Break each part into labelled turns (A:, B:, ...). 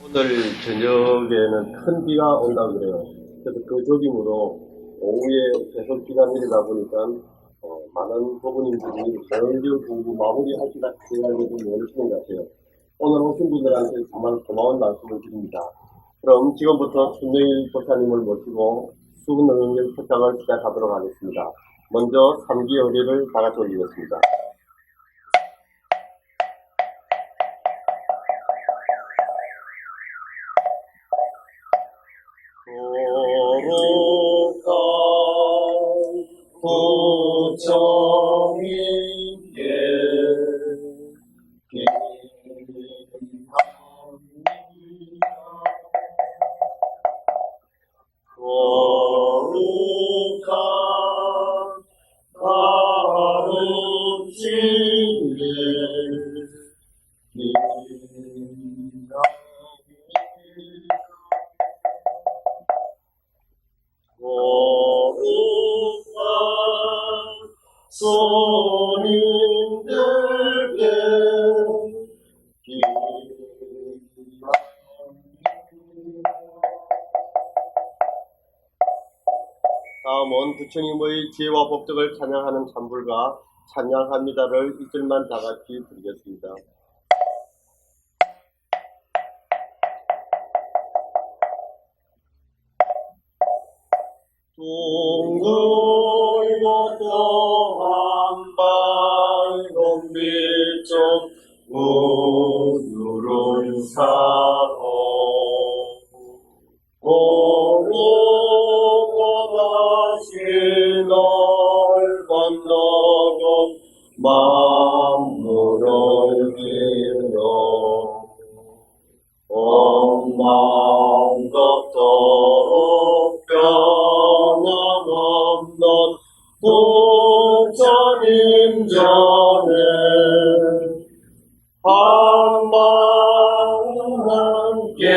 A: 오늘 저녁에는 큰 비가 온다고 그래요. 그래서 그 조짐으로 오후에 계속 비가 내리다 보니까 많은 부모님들이 정규 공부 마무리하시다 해가지고 모르시는 것 같아요. 오늘 오신 분들한테 정말 고마운 말씀을 드립니다. 그럼 지금부터 순영일 보사님을 모시고 수능을 포장을 시작하도록 하겠습니다. 먼저 3기 의례를 다 같이 올리겠습니다. 거룩한 부처님께 거룩한 가르침에 거룩한 손님들께 다음은 부처님의 지혜와 법덕을 찬양하는 찬불과 찬양합니다를 1절만 다 같이 부르겠습니다. 둥글고 또한 밝은빛좀 우유를 사고 고르고 다시 널 건너고 만물을 빌어 엉망겁도록 변함없는 부처님 전에 한마음 함께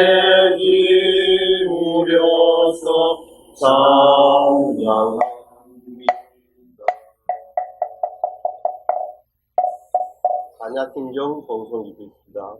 A: 기울여서 찬양합니다. 안야신경 봉송기도입니다.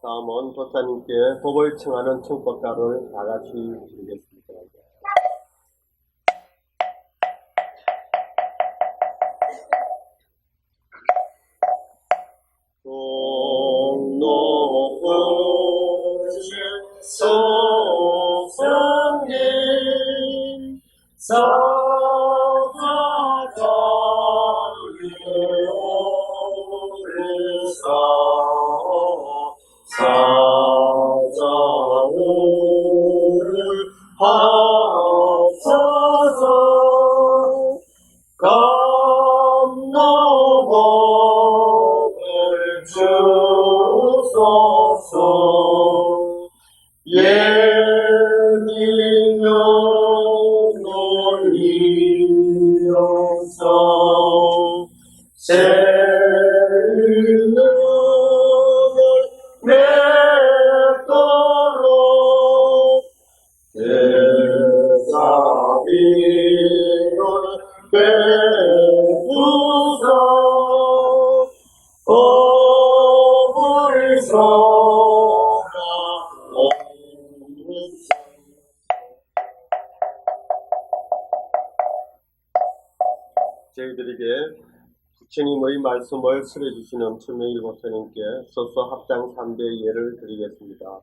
A: 다음은 도사님께 법을 청하는 청법가를 다 같이 드리겠습니다. 높으신 소성님 사자오를 하소서 감나법을 주소서 예민여 놀리어서 세일을 맺도록 대사비를 베푸사 법을 저희들에게 부처님의 말씀을 설해주시는 천명일 보사님께 서서 합장 3대 예를 드리겠습니다.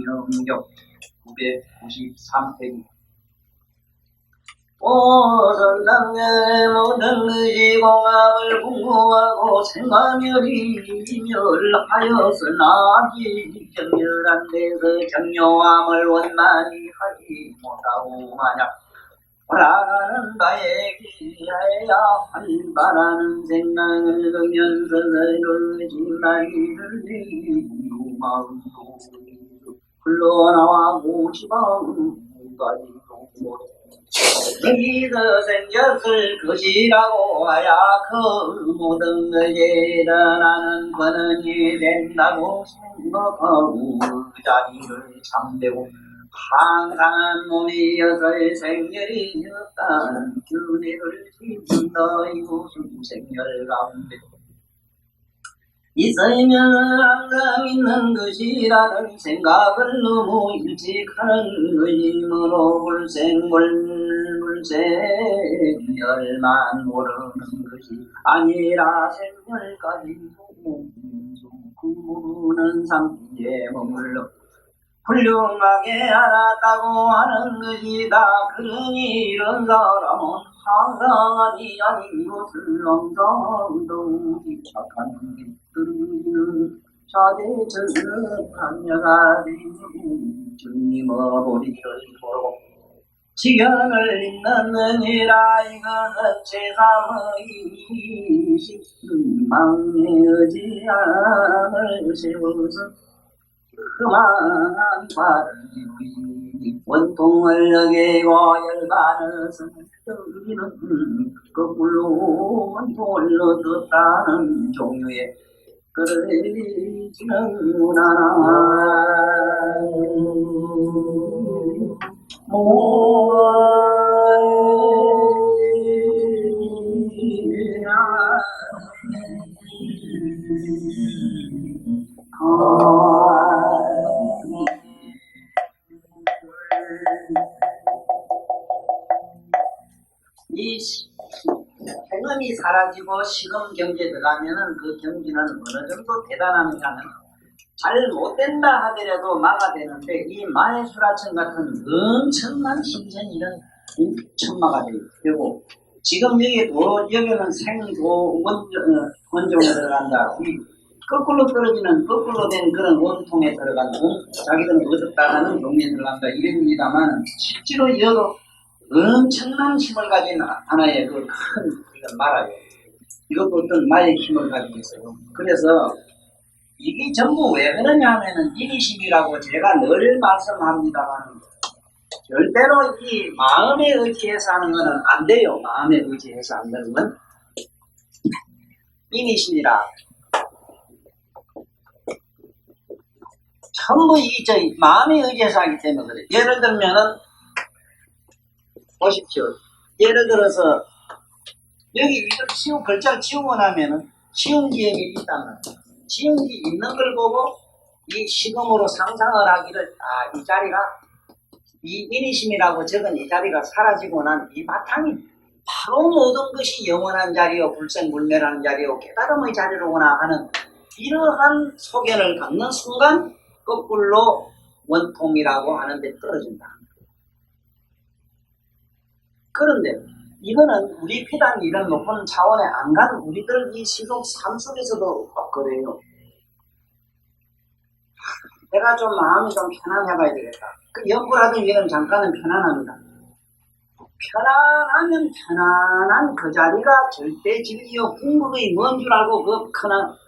B: 수능력 993페이지 오전당의 모든 의지 공학을 공부하고 생가멸이 멸하였으나 아직 정렬한 데서 정료함을 원만히 하지 못하고 만약 바라는 바에 기하여야 할 바라는 생각을 두면서 거짓말을 내리고 마음도 흘러나와 고시방까지도 여기서 생겼을 것이라고 하야 그 모든 것에 나는 권한이 된다고 생각하고 그 자리를 참되고 항상한 몸이어서 생멸이 없다는 균회를 짓는다. 이곳은 생멸 가운데 있으면 항상 있는 것이라는 생각을 너무 일찍하는 의심으로 불생멸만 모르는 것이 아니라 생멸까지도 모르는 상태에 머물러 훌륭하게 알았다고 하는 것이다. 그러니 이런 사람은 항상이 아닌 것을 항상 더욱 착한 길들은 자제처럼 판녀가 되고 주님의 보리를 보고 지견을 잇는느니라. 이거는 제3의 십망의 의지함을 세워서 그만한 바를 원통을 어기고 열반을 쓰는 거꾸로 원통을 얻었다는 종류의 그러지는구나. 이 행음이 사라지고 시금 경지에 들어가면은 그 경지는 어느 정도 대단하냐면 잘 못된다 하더라도 막아되는데 이 마해수라천 같은 엄청난 신선이는 천마가 되고 지금 여기는 생도 원종에 들어간다. 이 거꾸로 떨어지는 거꾸로 된 그런 원통에 들어가고 자기들은 얻었다가는 용에 들어간다 이럽니다만 실제로 여도 엄청난 힘을 가진 하나의 그 큰 이건 말아요. 이것도 어떤 나의 힘을 가지고 있어요. 그래서 이게 전부 왜 그러냐 하면은 인의심이라고 제가 늘 말씀합니다만 절대로 이 마음에 의지해서 하는 거는 안 돼요. 마음에 의지해서 하는 건 인의심이라 전부 이 마음에 의지해서 하기 때문에 그래요. 예를 들면은 보십시오. 예를 들어서 여기 이렇게 쉬운 글자를 지우고 나면은 쉬운 기억이 있다면 쉬운 게 있는 걸 보고 이 시금으로 상상을 하기를 이 자리가 이 인의심이라고 적은 이 자리가 사라지고 난 이 바탕이 바로 모든 것이 영원한 자리요 불생불멸하는 자리요 깨달음의 자리로구나 하는 이러한 소견을 갖는 순간 거꾸로 원통이라고 하는데 떨어진다. 그런데 이거는 우리 피단 이런 높은 차원에 안 가는 우리들 이 시속 삶 속에서도 그래요. 내가 좀 마음이 좀 편안해봐야 되겠다. 그 연구라든 이런 잠깐은 편안합니다. 편안하면 편안한 그 자리가 절대 진리요 궁극의 뭔 줄 알고 그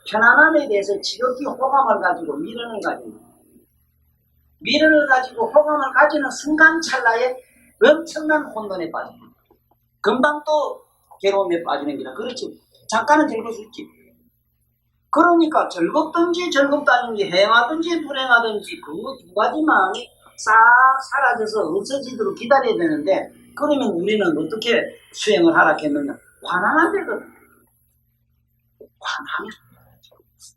B: 편안함에 대해서 지극히 호감을 가지고 미련을 가지고 미련을 가지고 호감을 가지는 순간 찰나에 엄청난 혼돈에 빠집니다. 금방 또 괴로움에 빠지는 기라. 그렇지. 잠깐은 즐거울 수 있지. 그러니까 즐겁든지 즐겁지 않은지 행하든지 불행하든지 그 두 가지 마음이 싹 사라져서 없어지도록 기다려야 되는데 그러면 우리는 어떻게 수행을 하라겠느냐. 관하면 되거든. 관하면.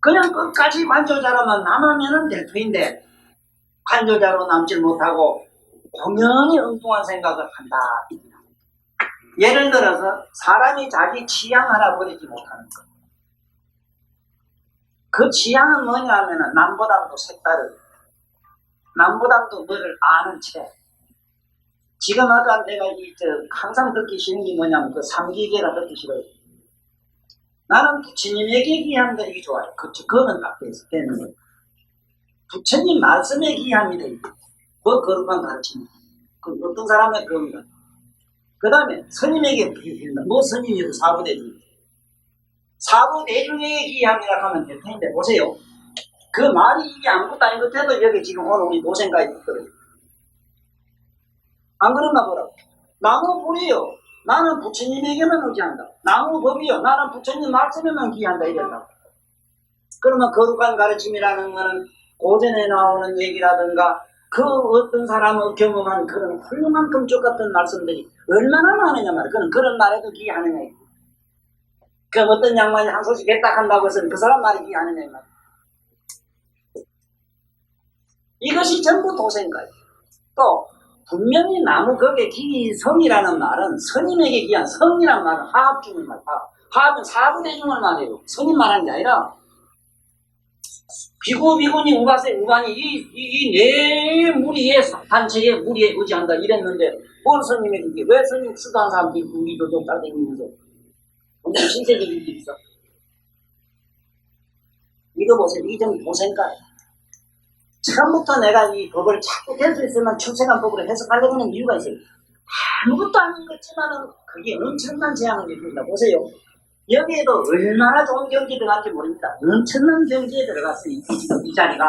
B: 그냥 끝까지 관조자로만 남으면 될 터인데 관조자로 남질 못하고 공연히 엉뚱한 생각을 한다. 예를 들어서 사람이 자기 취향 하나 버리지 못하는 것. 그 취향은 뭐냐 하면은 남보다도 색다르고 남보다도 뭐를 아는 채. 지금 아까 내가 항상 듣기 싫은 게 뭐냐면 그 삼기계가 듣기 싫어요. 나는 부처님에게 기한 거 이게 좋아요. 그거는 딱 되는 거예요. 부처님 말씀에 기함이 돼 있고 그 거룩한 가르침. 그 어떤 사람의 그겁니다. 그 다음에 스님에게 기한다. 뭐 스님이도 사부대중. 사부대중에게 기함이라고 하면 될 텐데 보세요. 그 말이 이게 아무것도 아닌 것 해도 여기 지금 오늘 우리 도생까지 있거든요. 안 그런가 보라고. 나무 불이요. 나는 부처님에게만 의지한다. 나무 법이요. 나는 부처님 말씀에만 기한다. 이런다. 그러면 거룩한 가르침이라는 거는 고전에 나오는 얘기라든가 그 어떤 사람의 경험한 그런 훌륭한 금쪽 같은 말씀들이 얼마나 많으냐 말이야. 그런 말에도 기하느냐. 그 어떤 양반이 한 소식 했다 한다고 해서 그 사람 말이 기하느냐 말이야. 이것이 전부 도생가요. 또 분명히 나무 거기에 기성이라는 말은 스님에게 기한 성이라는 말은 하합중을 말해요. 하합은 사부대중을 말해요. 스님 말하는 게 아니라 비구니 우반이 이 네 무리의 단체의 무리에 의지한다 이랬는데 뭘 스님에게 왜 스님 수도한 사람들이 우리 조정 따라다니면서 엄청 신세계를 있어. 이거 보세요. 이게 좀 도생가요. 처음부터 내가 이 법을 자꾸 될 수 있으면 출세간 법으로 해석하려고 하는 이유가 있어요. 아무것도 아닌 것지만은 그게 엄청난 재앙을 일으킵니다. 보세요. 여기에도 얼마나 좋은 경지에 들어갈지 모릅니다. 엄청난 경지에 들어갔어요. 이 자리가.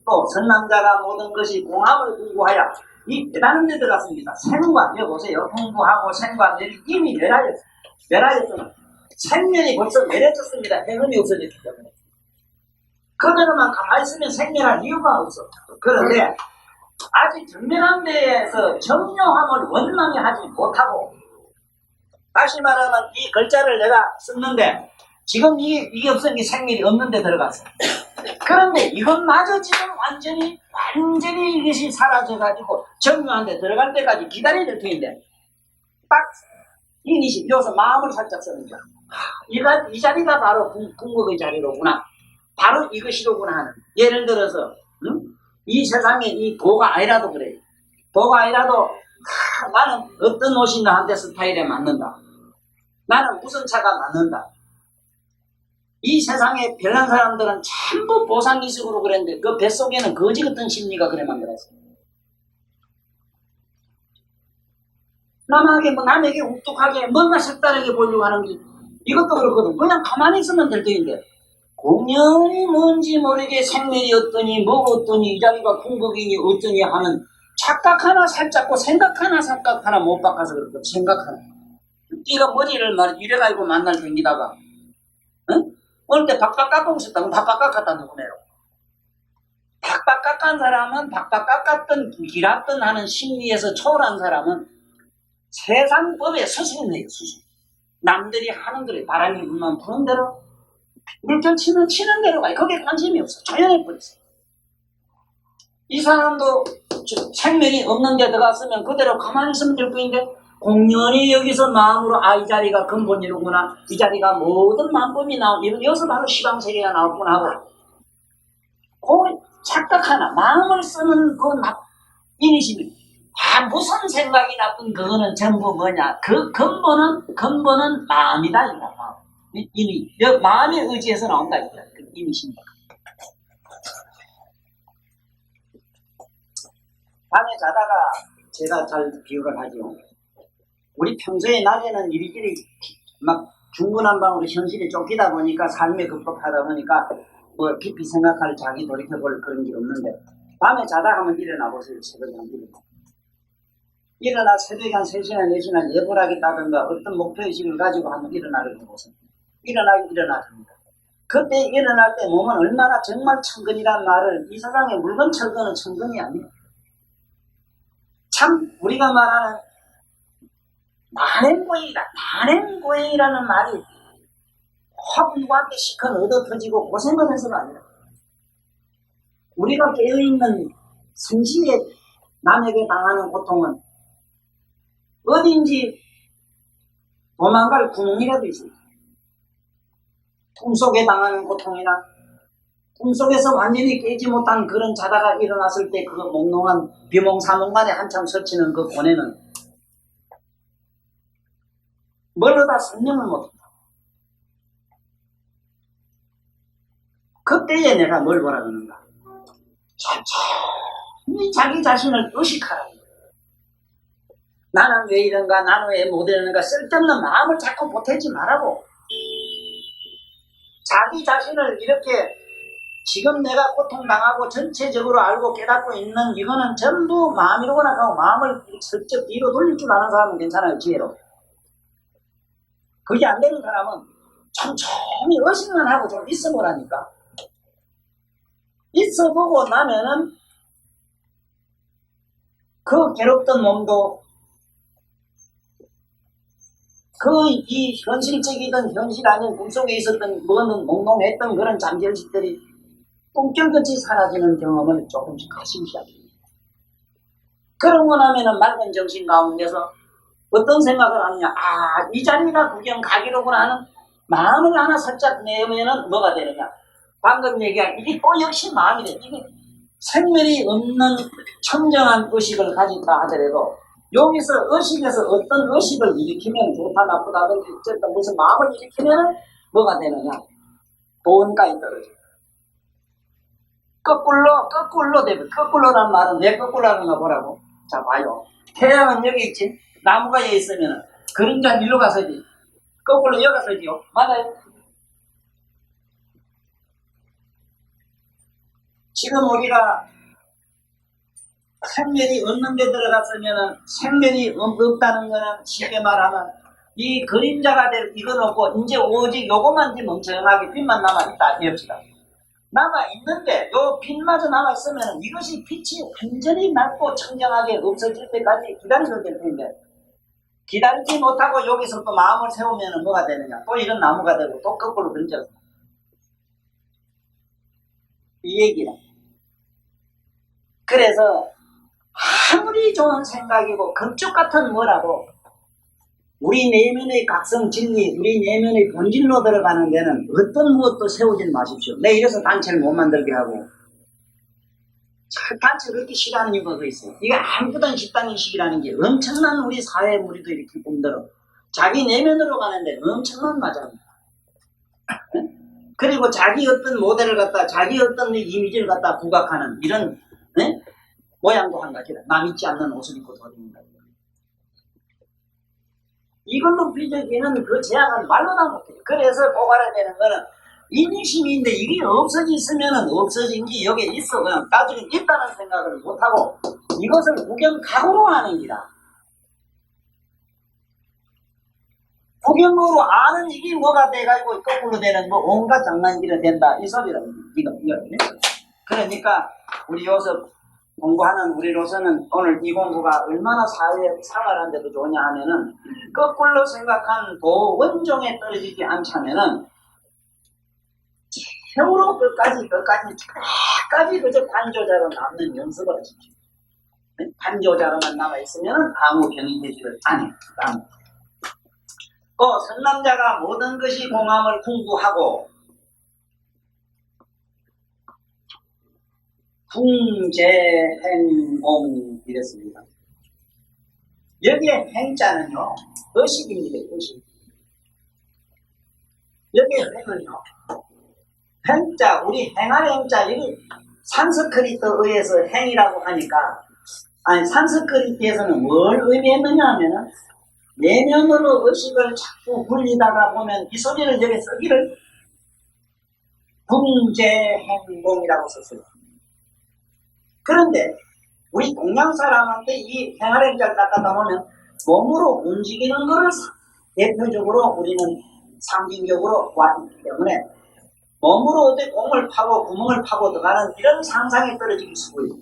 B: 또 선남자가 모든 것이 공합을 공부하여 이 대단한 데 들어갔습니다. 생과 여보세요. 공부하고 생과 이미 멸하였어요. 생명이 벌써 멸해졌습니다. 행음이 없어졌기 때문에. 그대로만 가만히 있으면 생명할 이유가 없어. 그런데 아직 정면한 데에서 정료함을 원망히 하지 못하고 다시 말하면 이 글자를 내가 썼는데 지금 이게 없으면 이 생명이 없는 데 들어갔어. 그런데 이것마저 지금 완전히 이것이 사라져가지고 정묘한데 들어갈 때까지 기다려야 될 텐데 딱 이니시 여기서 마음을 살짝 쓰는 거야. 이 자리가 바로 궁극의 자리로구나. 바로 이것이로구나 하는. 예를 들어서 이 세상에 이 도가 아니라도 그래. 도가 아니라도 나는 어떤 옷이 나한테 스타일에 맞는다. 나는 무슨 차가 맞는다. 이 세상에 별난 사람들은 전부 보상의식으로 그랬는데 그 뱃속에는 거지 같은 심리가 그래 만들었어요. 남에게 욱뚝하게 뭔가 색다르게 보이려고 하는 게 이것도 그렇거든. 그냥 가만히 있으면 될 텐데 공연이 뭔지 모르게 생명이 어떠니 뭐가 어떠니 이 자리가 궁극이니 어떠니 하는 착각 하나 살짝고 생각 하나 못 바꿔서 그렇거든. 생각 하나. 네가 머리를 이래가지고 만날 댕기다가 응? 어느 때 박박 깎고 싶다고 박박 깎았다 누구네요. 박박 깎은 사람은 박박 깎았던 길었던 하는 심리에서 초월한 사람은 세상 법에 수순이에요. 수순. 남들이 하는 대로 바람이 불면 부는 대로 물결 치는 대로 가요. 거기에 관심이 없어. 조용해 버렸어. 이 사람도 생명이 없는 데 들어갔으면 그대로 가만히 있으면 될 뿐인데 공연히 여기서 마음으로 이 자리가 근본이로구나. 이 자리가 모든 만법이 나오고 여기서 바로 시방세계가 나오구나 하고 그 착각 하나 마음을 쓰는 그 인의심이 무슨 생각이 나쁜 그거는 전부 뭐냐. 그 근본은 마음이다. 이미 마음의 의지에서 나온다. 그 인의심. 밤에 자다가 제가 잘 비유를 하죠. 우리 평소에 낮에는 이리저리 막 중구난방으로 현실에 쫓기다 보니까 삶에 급급하다 보니까 뭐 깊이 생각할 자기 돌이켜볼 그런 게 없는데 밤에 자다 하면 일어나 보세요. 새벽에 한 일어나 새벽에 한 3시나 4시나 예불 하겠다든가 어떤 목표의식을 가지고 한번 일어나를 해보세요. 일어나줍니다. 그때 일어날 때 몸은 얼마나 정말 천근이란 말을 이 세상에 물건 철거는 천근이 아니에요. 참 우리가 말하는 난행고행이라는 말이 확 누구한테 시큰 얻어 터지고 고생을 해서가 아니라 우리가 깨어있는 성실에 남에게 당하는 고통은 어딘지 도망갈 구멍이라도 있습니다. 꿈속에 당하는 고통이나 꿈속에서 완전히 깨지 못한 그런 자다가 일어났을 때 그 몽롱한 비몽사몽간에 한참 설치는 그 고뇌는 뭘로다 설명을 못한다. 그때에 내가 뭘 보라 그러는가. 천천히 자기 자신을 의식하라. 나는 왜 이런가, 나는 왜 못 이러는가, 쓸데없는 마음을 자꾸 보태지 말라고. 자기 자신을 이렇게 지금 내가 고통당하고 전체적으로 알고 깨닫고 있는 이거는 전부 마음이로구나 하고 마음을 슬쩍 뒤로 돌릴 줄 아는 사람은 괜찮아요. 지혜로. 그게 안 되는 사람은 천천히 의식만 하고 좀 있어보라니까. 있어보고 나면은 그 괴롭던 몸도 이 현실적이든 현실 아닌 꿈속에 있었던 뭐는 몽롱했던 그런 잠재의식들이 꿈결같이 사라지는 경험을 조금씩 하시기 시작합니다. 그러고 나면은 맑은 정신 가운데서 어떤 생각을 하느냐. 이 자리가 구경 가기로구나 하는 마음을 하나 살짝 내면은 뭐가 되느냐. 방금 얘기한 이게 또 역시 마음이래. 이게 생멸이 없는 청정한 의식을 가진다 하더라도 여기서 의식에서 어떤 의식을 일으키면 좋다 나쁘다든지 어쨌든 무슨 마음을 일으키면 뭐가 되느냐. 돈까지 떨어져. 거꾸로라는 말은 왜 거꾸로라는가 보라고. 자 봐요. 태양은 여기 있지. 나무가 여기 있으면 그림자는 일로 가서지. 거꾸로 여기 가서지요. 맞아요. 지금 우리가 생명이 없는 데 들어갔으면 생명이 없다는 거는 쉽게 말하면 이 그림자가 될 이건 없고 이제 오직 요것만 멍청하게 빛만 남아있다 이럽시다. 남아있는데 요 빛마저 남아있으면 이것이 빛이 완전히 맑고 청정하게 없어질 때까지 기다려야 될 텐데 기다리지 못하고 여기서 또 마음을 세우면 뭐가 되느냐. 또 이런 나무가 되고 또 거꾸로 그림자가 이 얘기야. 그래서 아무리 좋은 생각이고 건축 같은 뭐라도 우리 내면의 각성 진리, 우리 내면의 본질로 들어가는 데는 어떤 무엇도 세우지 마십시오. 내 이래서 단체를 못 만들게 하고 단체를 그렇게 싫어하는 이유가 그 있어요. 이게 아무것도 집단인식이라는 게 엄청난 우리 사회 무리도 이렇게 뿐더러 자기 내면으로 가는데 엄청난 맞아입니다. 그리고 자기 어떤 모델을 갖다 자기 어떤 이미지를 갖다 부각하는 이런 모양도 한 가지다. 남 있지 않는 옷을 입고 다닌다. 이걸로 빚어지는 그 제약은 말로 다 못해요. 그래서 꼭 알아야 되는 거는 인심인데 이게 없어졌으면 없어진 게 여기에 있어. 그냥 나중에 있다는 생각을 못하고 이것을 구경각오로 하는 기다. 구경으로 아는 이게 뭐가 돼가지고 거꾸로 되는 뭐 온갖 장난기를 된다. 이 소리라는 이거. 그러니까 우리 요새 공부하는 우리로서는 오늘 이 공부가 얼마나 사회에 생활하는데도 좋냐 하면은 거꾸로 생각한 도원종에 떨어지지 않자면은 세월호 끝까지 그저 반조자로 남는 연습을 하십시오. 반조자로만 남아있으면 아무 병이 되지를 않아요. 선남자가 모든 것이 공함을 궁구하고 궁재행공 이랬습니다. 여기에 행자는요 의식입니다. 의식. 여기에 행은요 행자, 우리 행할 행자, 여기 산스크리트에 의해서 행이라고 하니까, 아니, 산스크리트에서는 뭘 의미했느냐 하면은, 내면으로 의식을 자꾸 굴리다가 보면 이 소리를 여기 쓰기를 궁재행공이라고 썼어요. 그런데, 우리 동양 사람한테 이 행할 행자를 갖다 보면, 몸으로 움직이는 것을 대표적으로 우리는 상징적으로 왔기 때문에, 몸으로 어디 공을 파고 구멍을 파고 들어가는 이런 상상에 떨어지기 수고해요.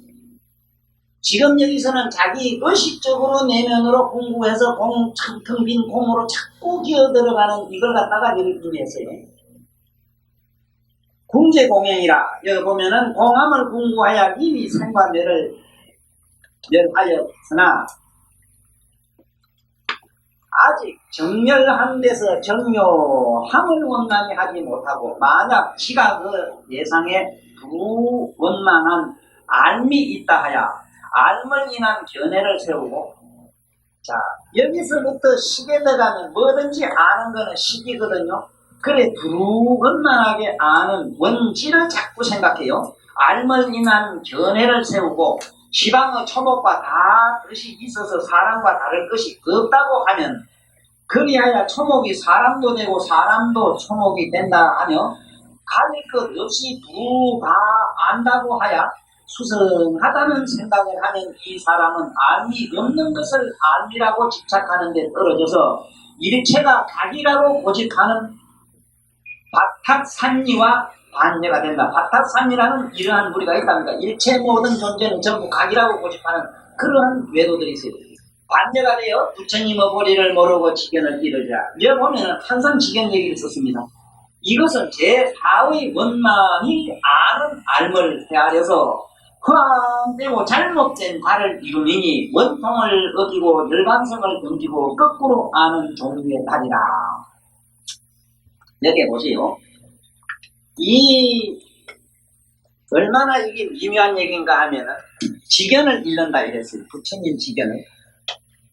B: 지금 여기서는 자기 의식적으로 내면으로 공부해서 텅 빈 공으로 자꾸 기어 들어가는 이걸 갖다가 여기 의미했어요. 궁재공행이라 여기 보면은 공함을 궁구하여 이미 생과 멸을 멸하였으나 아직 정멸한 데서 정묘함을 원만히 하지 못하고 만약 지가 그 예상에 부원만한 알미 있다 하여 알을 인한 견해를 세우고 자 여기서부터 식에 들어가면 뭐든지 아는 거는 식이거든요. 그래 두루원만하게 아는 원지를 자꾸 생각해요. 알을 인한 견해를 세우고 시방의 초목과 다 뜻이 있어서 사람과 다를 것이 없다고 하면 그리하여 초목이 사람도 되고 사람도 초목이 된다 하며 가릴 것 없이 두루 다 안다고 하여 수성하다는 생각을 하는 이 사람은 알미 없는 것을 알미라고 집착하는 데 떨어져서 일체가 각이라고 고집하는 바탁산리와 반대가 된다. 바탁산리라는 이러한 무리가 있답니다. 일체 모든 존재는 전부 각이라고 고집하는 그러한 외도들이 있어요. 반대가 되어 부처님의 보리를 모르고 지견을 이르자. 여기 보면 항상 지견 얘기를 썼습니다. 이것은 제4의 원망이 아는 알을 헤아려서 허황되고 잘못된 과를 이루니 원통을 어기고 열반성을 던지고 거꾸로 아는 종류의 달이라. 여기 보세요. 이 얼마나 이게 미묘한 얘기인가 하면은 지견을 잃는다 이랬어요. 부처님 지견을.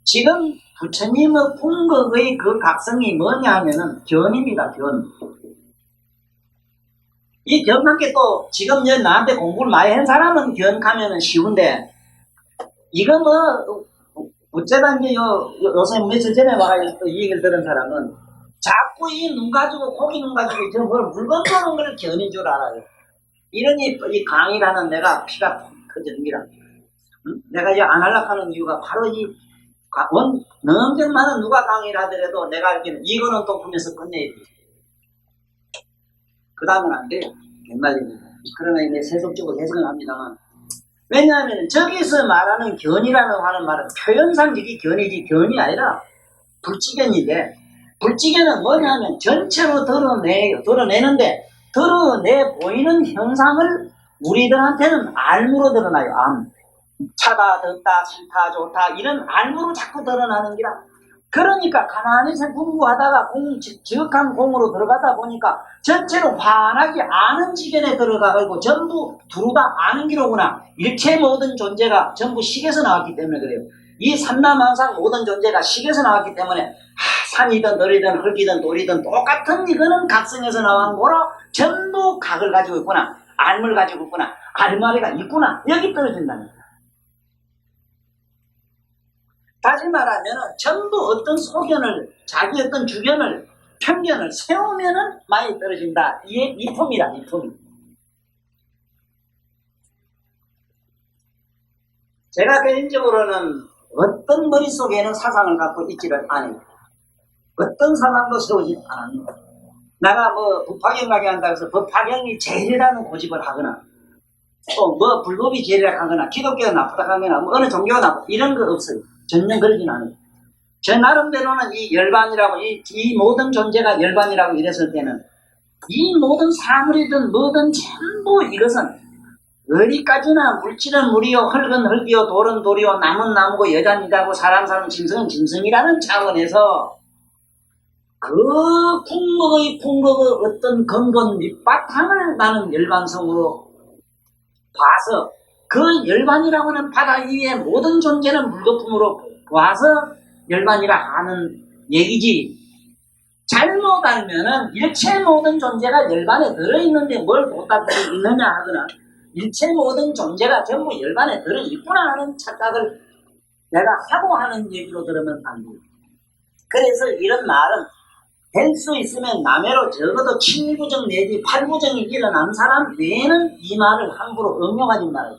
B: 지금 부처님의 풍극의 그 각성이 뭐냐 하면은 견입니다. 견. 이 견한 게 또 지금 나한테 공부를 많이 한 사람은 견 가면은 쉬운데 이거 뭐 어쩌다 이제 요새 며칠 전에 와가지고 또 이 얘기를 들은 사람은 자꾸 이 눈 가지고 고기 눈 가지고 저 뭘 물건 보는 걸 견인 줄 알아요. 이러니 이 강의라는 내가 피가 터집니다. 내가 이제 안 하려고 하는 이유가 바로 이 너무 많은 누가 강의를 하더라도 내가 알기는 이거는 또 보면서 끝내야 돼. 그 다음은 안 돼요. 옛날입니다. 그러나 이제 세속적으로 해석을 합니다만. 왜냐하면 저기서 말하는 견이라는 하는 말은 표현상 이게 견이지 견이 아니라 불지견인데 불지견은 뭐냐면 전체로 드러내는데 드러내 보이는 현상을 우리들한테는 알무로 드러나요. 암. 차다, 덥다, 싫다, 좋다 이런 알무로 자꾸 드러나는 기라. 그러니까 가만히 공부하다가 지극한 공으로 들어가다 보니까 전체로 환하게 아는 지견에 들어가고 전부 두루다 아는 기로구나. 일체 모든 존재가 전부 식에서 나왔기 때문에 그래요. 이 삼라만상 모든 존재가 식에서 나왔기 때문에 산이든 들이든 흙이든 돌이든 똑같은 이거는 각성에서 나온 거로 전부 각을 가지고 있구나. 알을 가지고 있구나. 알마리가 있구나. 여기 떨어진다는 거야. 다시 말하면 전부 어떤 소견을 자기 어떤 주견을 편견을 세우면은 많이 떨어진다. 이게 이품이다. 이품. 제가 개인적으로는 어떤 머릿속에는 사상을 갖고 있지를 않아요. 어떤 사상도 세우지 않았는데 내가 뭐 법화경 가게 한다고 해서 법화경이 제일이라는 고집을 하거나 또 뭐 불법이 제일이라고 하거나 기독교가 나쁘다 하거나 뭐 어느 종교가 나쁘다 이런 거 없어요. 전혀 그러진 않아요. 제 나름대로는 이 열반이라고 이 모든 존재가 열반이라고 이랬을 때는 이 모든 사물이든 뭐든 전부 이것은 어디까지나 물질은 물이요 흙은 흙이요 돌은 돌이요 나무는 나무고 여자는 여자고 사람 짐승은 짐승이라는 차원에서 그 풍목의 어떤 근본 밑바탕을 나는 열반성으로 봐서 그 열반이라고 하는 바다 위에 모든 존재는 물거품으로 와서 열반이라 하는 얘기지. 잘못 알면은 일체 모든 존재가 열반에 들어있는데 뭘 못다 들어있느냐 하거나 일체 모든 존재가 전부 열반에 들어있구나 하는 착각을 내가 하고 하는 얘기로 들으면 안 돼요. 그래서 이런 말은 될 수 있으면 남해로 적어도 7부정 내지 8부정이 일어난 사람 외에는 이 말을 함부로 응용하지 말아요.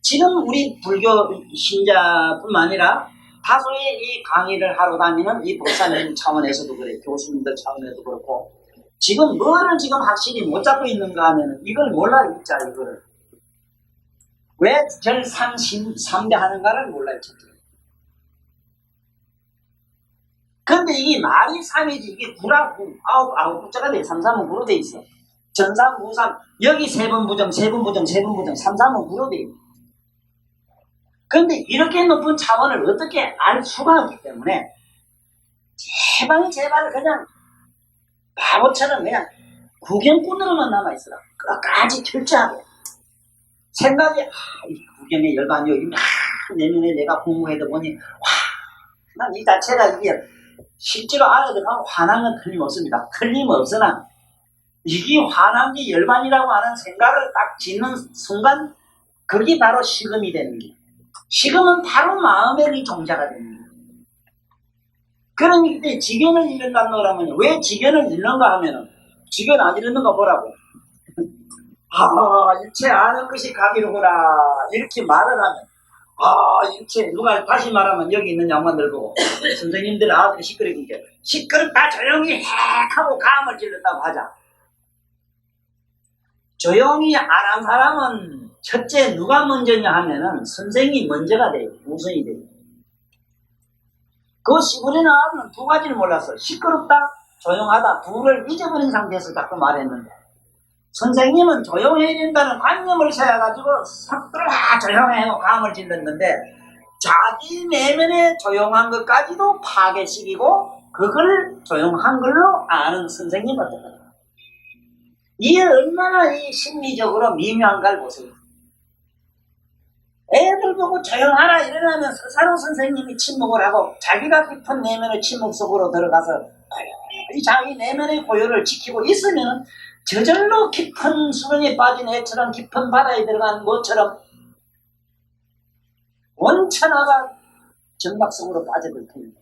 B: 지금 우리 불교 신자뿐만 아니라 다수의 이 강의를 하러 다니는 이 법사님 차원에서도 그래, 교수님들 차원에서도 그렇고, 지금 뭐를 지금 확실히 못 잡고 있는가 하면 이걸 몰라요, 진짜 이거를. 왜 절삼배 하는가를 몰라요, 진짜. 근데 이게 말이 삼이지, 이게 구라고, 아홉 구자가 돼, 삼삼은 구로 돼 있어. 전삼, 무삼, 여기 세번 부정, 세번 부정, 세번 부정, 삼삼은 구로 돼 있어. 근데 이렇게 높은 차원을 어떻게 알 수가 없기 때문에 제발 그냥 바보처럼 그냥 구경꾼으로만 남아있어라. 끝까지 철저하게 생각이 이 구경의 열반이요. 내년에 내가 공부해도 보니 난 이 자체가 이게 실제로 알아들어가면 화난 건 틀림없습니다. 틀림없으나 이게 화난 게 열반이라고 하는 생각을 딱 짓는 순간 그게 바로 식음이 되는 거예요. 식음은 바로 마음의 종자가 됩니다. 그러니까 지견을 잃는다는 거라면 왜 지견을 잃는가 하면은 지견 안 잃는가 보라고. 일체 아는 것이 각이로구나 이렇게 말을 하면 일체 누가 다시 말하면 여기 있는 양반들 보고 선생님들 시끄러우니까 시끄럽다 조용히 해 하고 감을 찔렀다고 하자. 조용히 안 한 사람은 첫째 누가 먼저냐 하면은 선생이 먼저가 돼요. 우선이 돼요. 그 시골에 나오면 두 가지를 몰랐어. 시끄럽다, 조용하다 둘을 잊어버린 상태에서 자꾸 말했는데 선생님은 조용해야 된다는 관념을 세워가지고 섞들아 조용해요 감을 질렀는데 자기 내면의 조용한 것까지도 파괴시키고 그걸 조용한 걸로 아는 선생님 같은 거예요. 이게 얼마나 이 심리적으로 미묘한가를 보세요. 애들 보고 조용하라 이러면 서사로 선생님이 침묵을 하고 자기가 깊은 내면의 침묵 속으로 들어가서 이 자기 내면의 고요를 지키고 있으면 저절로 깊은 수렁에 빠진 애처럼 깊은 바다에 들어간 것처럼 원천하가 정막 속으로 빠져들 테니까.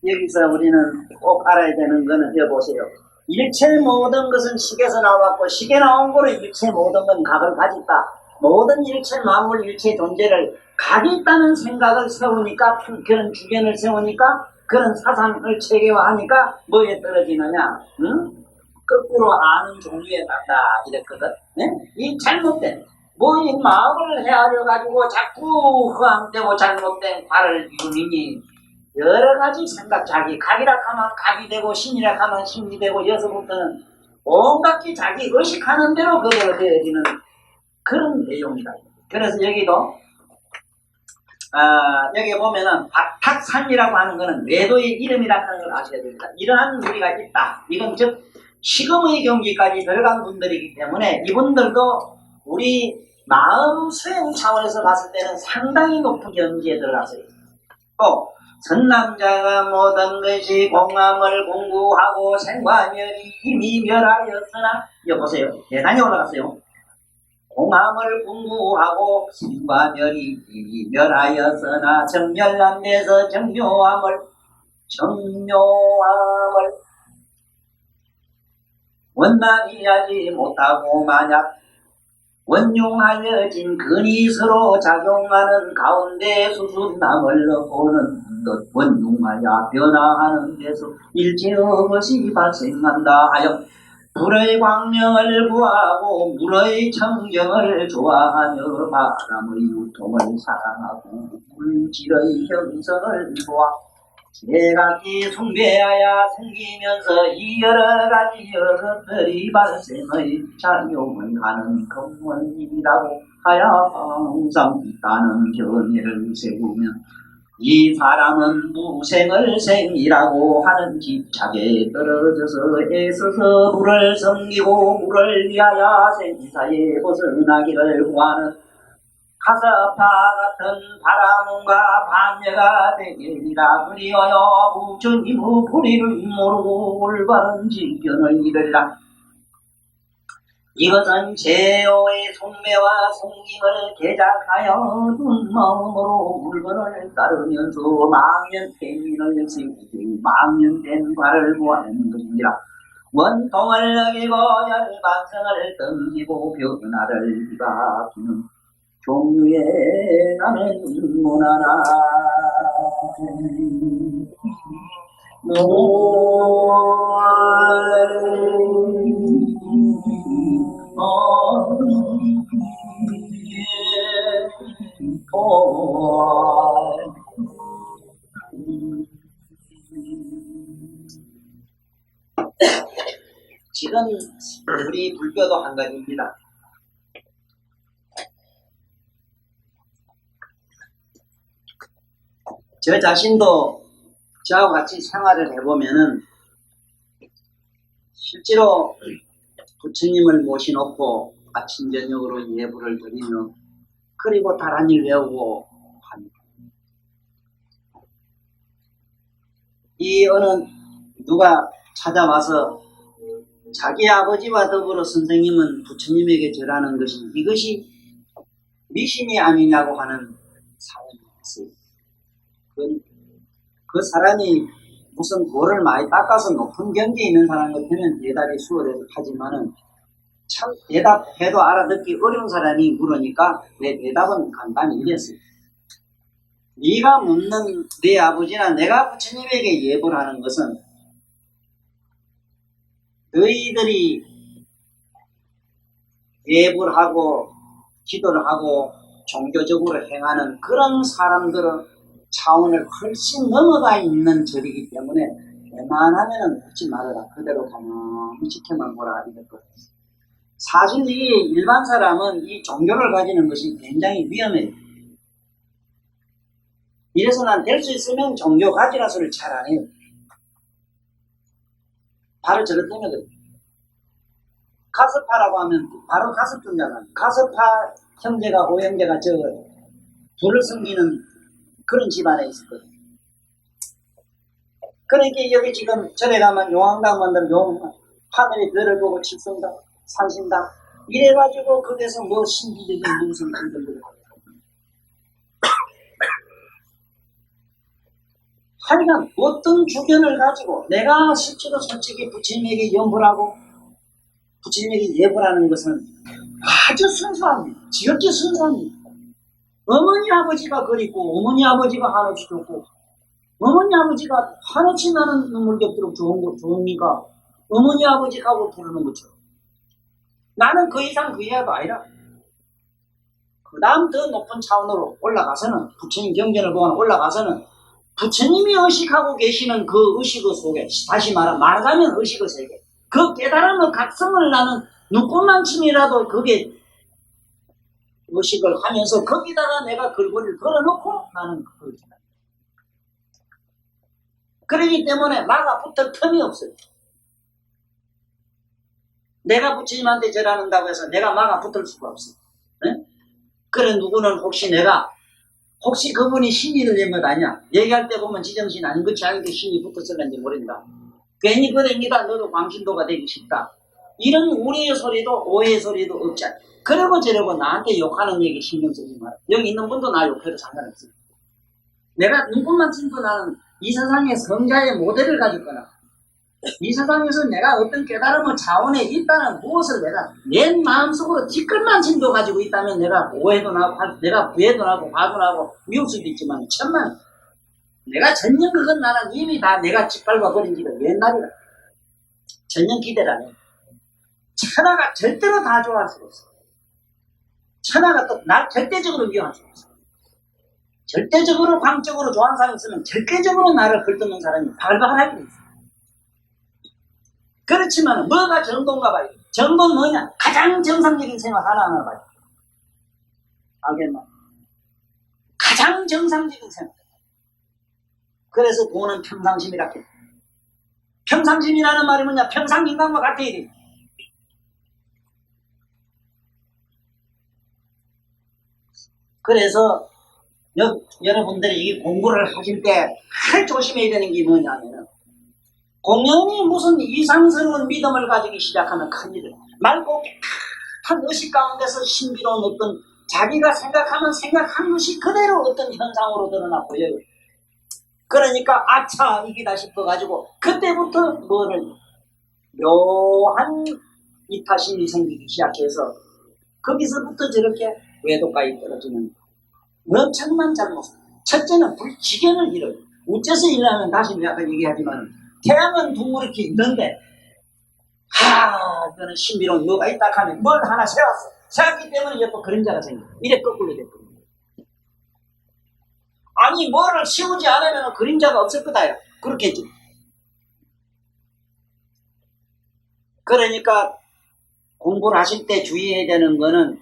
B: 여기서 우리는 꼭 알아야 되는 거는 여보세요. 일체 모든 것은 식에서 나왔고 식에 나온 거로 일체 모든 건 각을 가졌다. 모든 일체 만물 일체 존재를 각이 있다는 생각을 세우니까 그런 주견을 세우니까 그런 사상을 체계화하니까 뭐에 떨어지느냐? 응? 거꾸로 아는 종류에 간다 이랬거든. 네? 이 잘못된 이 마음을 헤아려 가지고 자꾸 허황되고 잘못된 발을 이루니 여러 가지 생각, 자기 각이라 하면 각이 되고 신이라 하면 신이 되고 여기서부터는 온갖 게 자기 의식하는 대로 그대로 되어지는 그런 내용이다. 그래서 여기도 여기 보면은 박탁산이라고 하는 것은 외도의 이름이라는 걸 아셔야 됩니다. 이러한 무리가 있다. 이건 즉 시금의 경지까지 들어간 분들이기 때문에 이분들도 우리 마음 수행 차원에서 봤을 때는 상당히 높은 경지에 들어갔어요. 또 선남자가 모든 것이 공함을 공부하고 생과멸이 이미 멸하였으나 여보세요. 대단히 올라갔어요. 공함을 공부하고 생과멸이 이미 멸하였으나 정멸난 데서 정묘함을 원만히 하지 못하고 만약 원용하여진 근이 서로 작용하는 가운데 수순남을 넣고는 것 원용하여 변화하는 데서 일체의 것이 발생한다 하여 불의 광명을 구하고 물의 청정을 좋아하며 바람의 유통을 사랑하고 물질의 형성을 좋아 제각기 숭배하여 생기면서 이 여러가지 것들이 발생의 작용을 하는 근원이라고 하여 항상 있다는 견해를 세우면 이 사람은 무생을 생이라고 하는 집착에 떨어져서 애써서 물을 섬기고 물을 위하여 생사에 벗어나기를 구하는 가사파 같은 바람과 반려가 되리라. 그리하여 부처님의 불의를 모르고 올바른 지견을 이르리라. 이것은 제호의 속매와 성김을 개작하여 둔 마음으로 물건을 따르면서 망연태민을 세우고 망연된 과를 구하는 것이니라. 원통을 어기고 열반성을 던지고 변화를 비박히는 종류에 나는 문하나 지금 우리 불교도 한 가지입니다. 저 자신도 저와 같이 생활을 해보면은 실제로 부처님을 모셔놓고 아침 저녁으로 예불을 드리며 그리고 다른 일 외우고 합니다. 이 어느 누가 찾아와서 자기 아버지와 더불어 선생님은 부처님에게 절하는 것이 이것이 미신이 아니냐고 하는 사람이 있어요. 그 사람이 무슨 돌을 많이 닦아서 높은 경지에 있는 사람 같으면 대답이 수월해서 하지만은 참 대답해도 알아듣기 어려운 사람이 물으니까 내 대답은 간단히 이랬어요. 네가 묻는 내 아버지나 내가 부처님에게 예불 하는 것은 너희들이 예불하고 기도를 하고 종교적으로 행하는 그런 사람들은 차원을 훨씬 넘어가 있는 절이기 때문에 웬만하면은 묻지 말아라. 그대로 가만히 지켜만 보라. 이랬거든요. 사실 이 일반 사람은 이 종교를 가지는 것이 굉장히 위험해요. 이래서 난 될 수 있으면 종교 가지라 소리를 잘 안 해요. 바로 저것 때문에 그래요. 가스파라고 하면 바로 가스 분자가 가스파 형제가 오형제가 저 불을 숨기는 그런 집안에 있었거든요. 그러니까 여기 지금 절에 가면 용왕당 만들어 하늘의 별을 보고 칠성당, 산신당 이래가지고 거기서 뭐 신비적인 무슨 흔들고 하여간 어떤 주견을 가지고 내가 실제로 솔직히 부처님에게 연불하고 부처님에게 예불하는 것은 아주 순수합니다. 지극히 순수합니다. 어머니 아버지가 그립고 어머니 아버지가 한없이 좋고 어머니 아버지가 한없이 나는 눈물 겹도록 좋으니까 어머니 아버지하고 부르는 것처럼 나는 그 이상 그 이하도 아니라 그 다음 더 높은 차원으로 올라가서는 부처님 경전을 보면 올라가서는 부처님이 의식하고 계시는 그 의식의 속에, 다시 말하자면 의식의 세계, 그 깨달음의 각성을 나는 눈꽃만큼이라도 그게 의식을 하면서 거기다가 내가 글귀를 걸어놓고 나는 그걸 전합니다. 그렇기 때문에 마가 붙을 틈이 없어요. 내가 부처님한테 절하는다고 해서 내가 마가 붙을 수가 없어요. 네? 그래 누구는 혹시 그분이 신이 되는 것 아니야? 얘기할 때 보면 지정신 아닌 것 자기도 신이 붙었을는지 모른다. 괜히 그럽니다. 너도 광신도가 되기 쉽다. 이런 우리의 소리도 오해의 소리도 없잖아. 그러고 저러고 나한테 욕하는 얘기 신경 쓰지 마라. 여기 있는 분도 나 욕해도 상관없어. 내가 눈꽃만 친도 나는 이 세상에 성자의 모델을 가졌거나 이 세상에서 내가 어떤 깨달음의 차원에 있다는 무엇을 내가 내 마음속으로 뒷끝만 진도 가지고 있다면 내가 오해도 나고 내가 부해도 나고 화도 나고 미울 수도 있지만 천만 내가 전혀 그건 나는 이미 다 내가 짓밟아 버린 지가 옛날이라. 전혀 기대라네. 천하가 절대로 다 좋아할 수가 없어. 천하가 또 날 절대적으로 미워할 수가 없어. 절대적으로 광적으로 좋아하는 사람이 있으면 절대적으로 나를 헐뜯는 사람이 바글바글하게 돼 있어. 그렇지만 뭐가 정도인가 봐요. 정도는 뭐냐? 가장 정상적인 생활 하나하나 봐요. 알겠나? 가장 정상적인 생활. 그래서 구원은 평상심이라 해요. 평상심이라는 말이 뭐냐? 평상인간과 같아야 돼요. 그래서 여러분들이 이 공부를 하실 때 잘 조심해야 되는 게 뭐냐면 공연히 무슨 이상스러운 믿음을 가지기 시작하면 큰일이에요. 맑고 깨끗한 의식 가운데서 신비로운 어떤 자기가 생각하면 생각한 것이 그대로 어떤 현상으로 드러나 보여요. 그러니까 아차 이기다 싶어가지고 그때부터 뭐를 묘한 이타심이 생기기 시작해서 거기서부터 저렇게 외도까지 떨어지는 엄청난 잘못. 첫째는 불지견을 잃어요. 어째서 잃으면 다시 아까 얘기하지만 태양은 둥그렇게 있는데 이거는 신비로운 뭐가 있다 하면 뭘 하나 세웠어. 세웠기 때문에 옆에 그림자가 생겨. 이래 거꾸로 됐거든요. 아니 뭐를 씌우지 않으면 그림자가 없을 거다요. 그렇겠지. 그러니까 공부를 하실 때 주의해야 되는 거는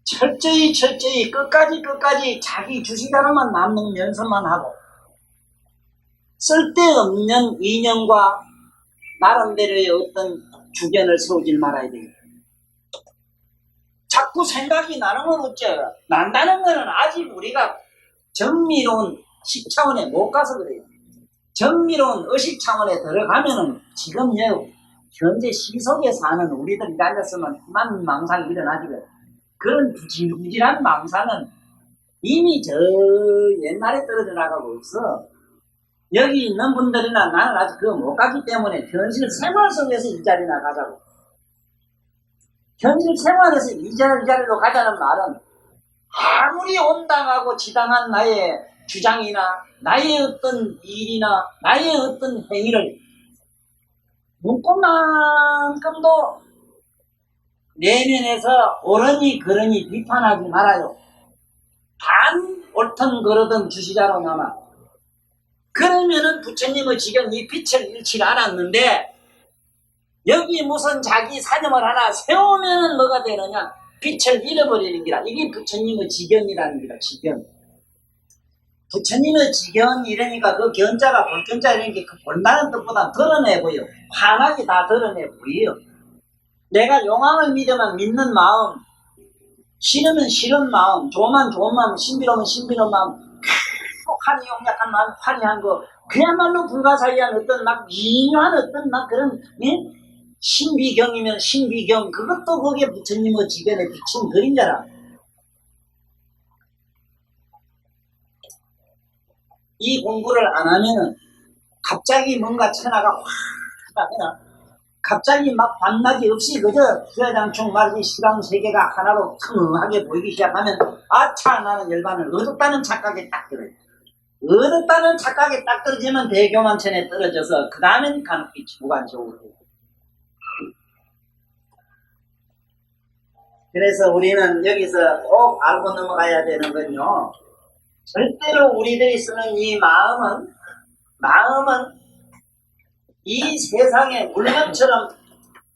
B: 철저히 끝까지 자기 주식하나만 남는 연습만 하고 쓸데없는 인연과 나름대로의 어떤 주견을 세우질 말아야 돼요. 자꾸 생각이 나는 건 어째요? 난다는 거는 아직 우리가 정미로운 식 차원에 못 가서 그래요. 정미로운 의식 차원에 들어가면은 지금 현재 시속에 사는 우리들이 앉았으면 만 망상이 일어나지거든. 그런 부질부질한 망상은 이미 저 옛날에 떨어져 나가고 있어. 여기 있는 분들이나 나는 아직 그거 못 갔기 때문에 현실 생활 속에서 이 자리나 가자고. 현실 생활에서 이 자리로 가자는 말은 아무리 온당하고 지당한 나의 주장이나 나의 어떤 일이나 나의 어떤 행위를 눈꽃만큼도 내면에서 옳으니 그러니 비판하지 말아요. 단 옳든 그러든 주시자로 남아. 그러면은 부처님의 지경 이 빛을 잃지 않았는데 여기 무슨 자기 사념을 하나 세우면은 뭐가 되느냐? 빛을 잃어버리는 기라. 이게 부처님의 지경이라는 기라. 지경. 부처님의 지경 이러니까 그 견자가 볼견자 이런 게 그 본다는 뜻보다 드러내 보여. 환하게 다 드러내 보여. 내가 용왕을 믿으면 믿는 마음, 싫으면 싫은 마음, 좋으면 좋은 마음, 신비로우면 신비로운 마음, 화려한 용약한 마음, 화려한 거, 그야말로 불가사의한 어떤 막 미묘한 어떤 막 그런 신비경이면 신비경, 그것도 거기에 부처님의 지견에 비친 그림자라. 이 공부를 안 하면은 갑자기 뭔가 천하가 확 나거나 갑자기 막 밤낮이 없이 그저 기아장충 말이 시방 세계가 하나로 텅하게 보이기 시작하면 아차 나는 열반을 얻었다는 착각에 딱 들어요. 얻었다는 착각에 딱 떨어지면 대교만천에 떨어져서 그 다음엔 간혹빛이 무관적으로 돼요. 그래서 우리는 여기서 꼭 알고 넘어가야 되는 건요. 절대로 우리들이 쓰는 이 마음은 이 세상의 물건처럼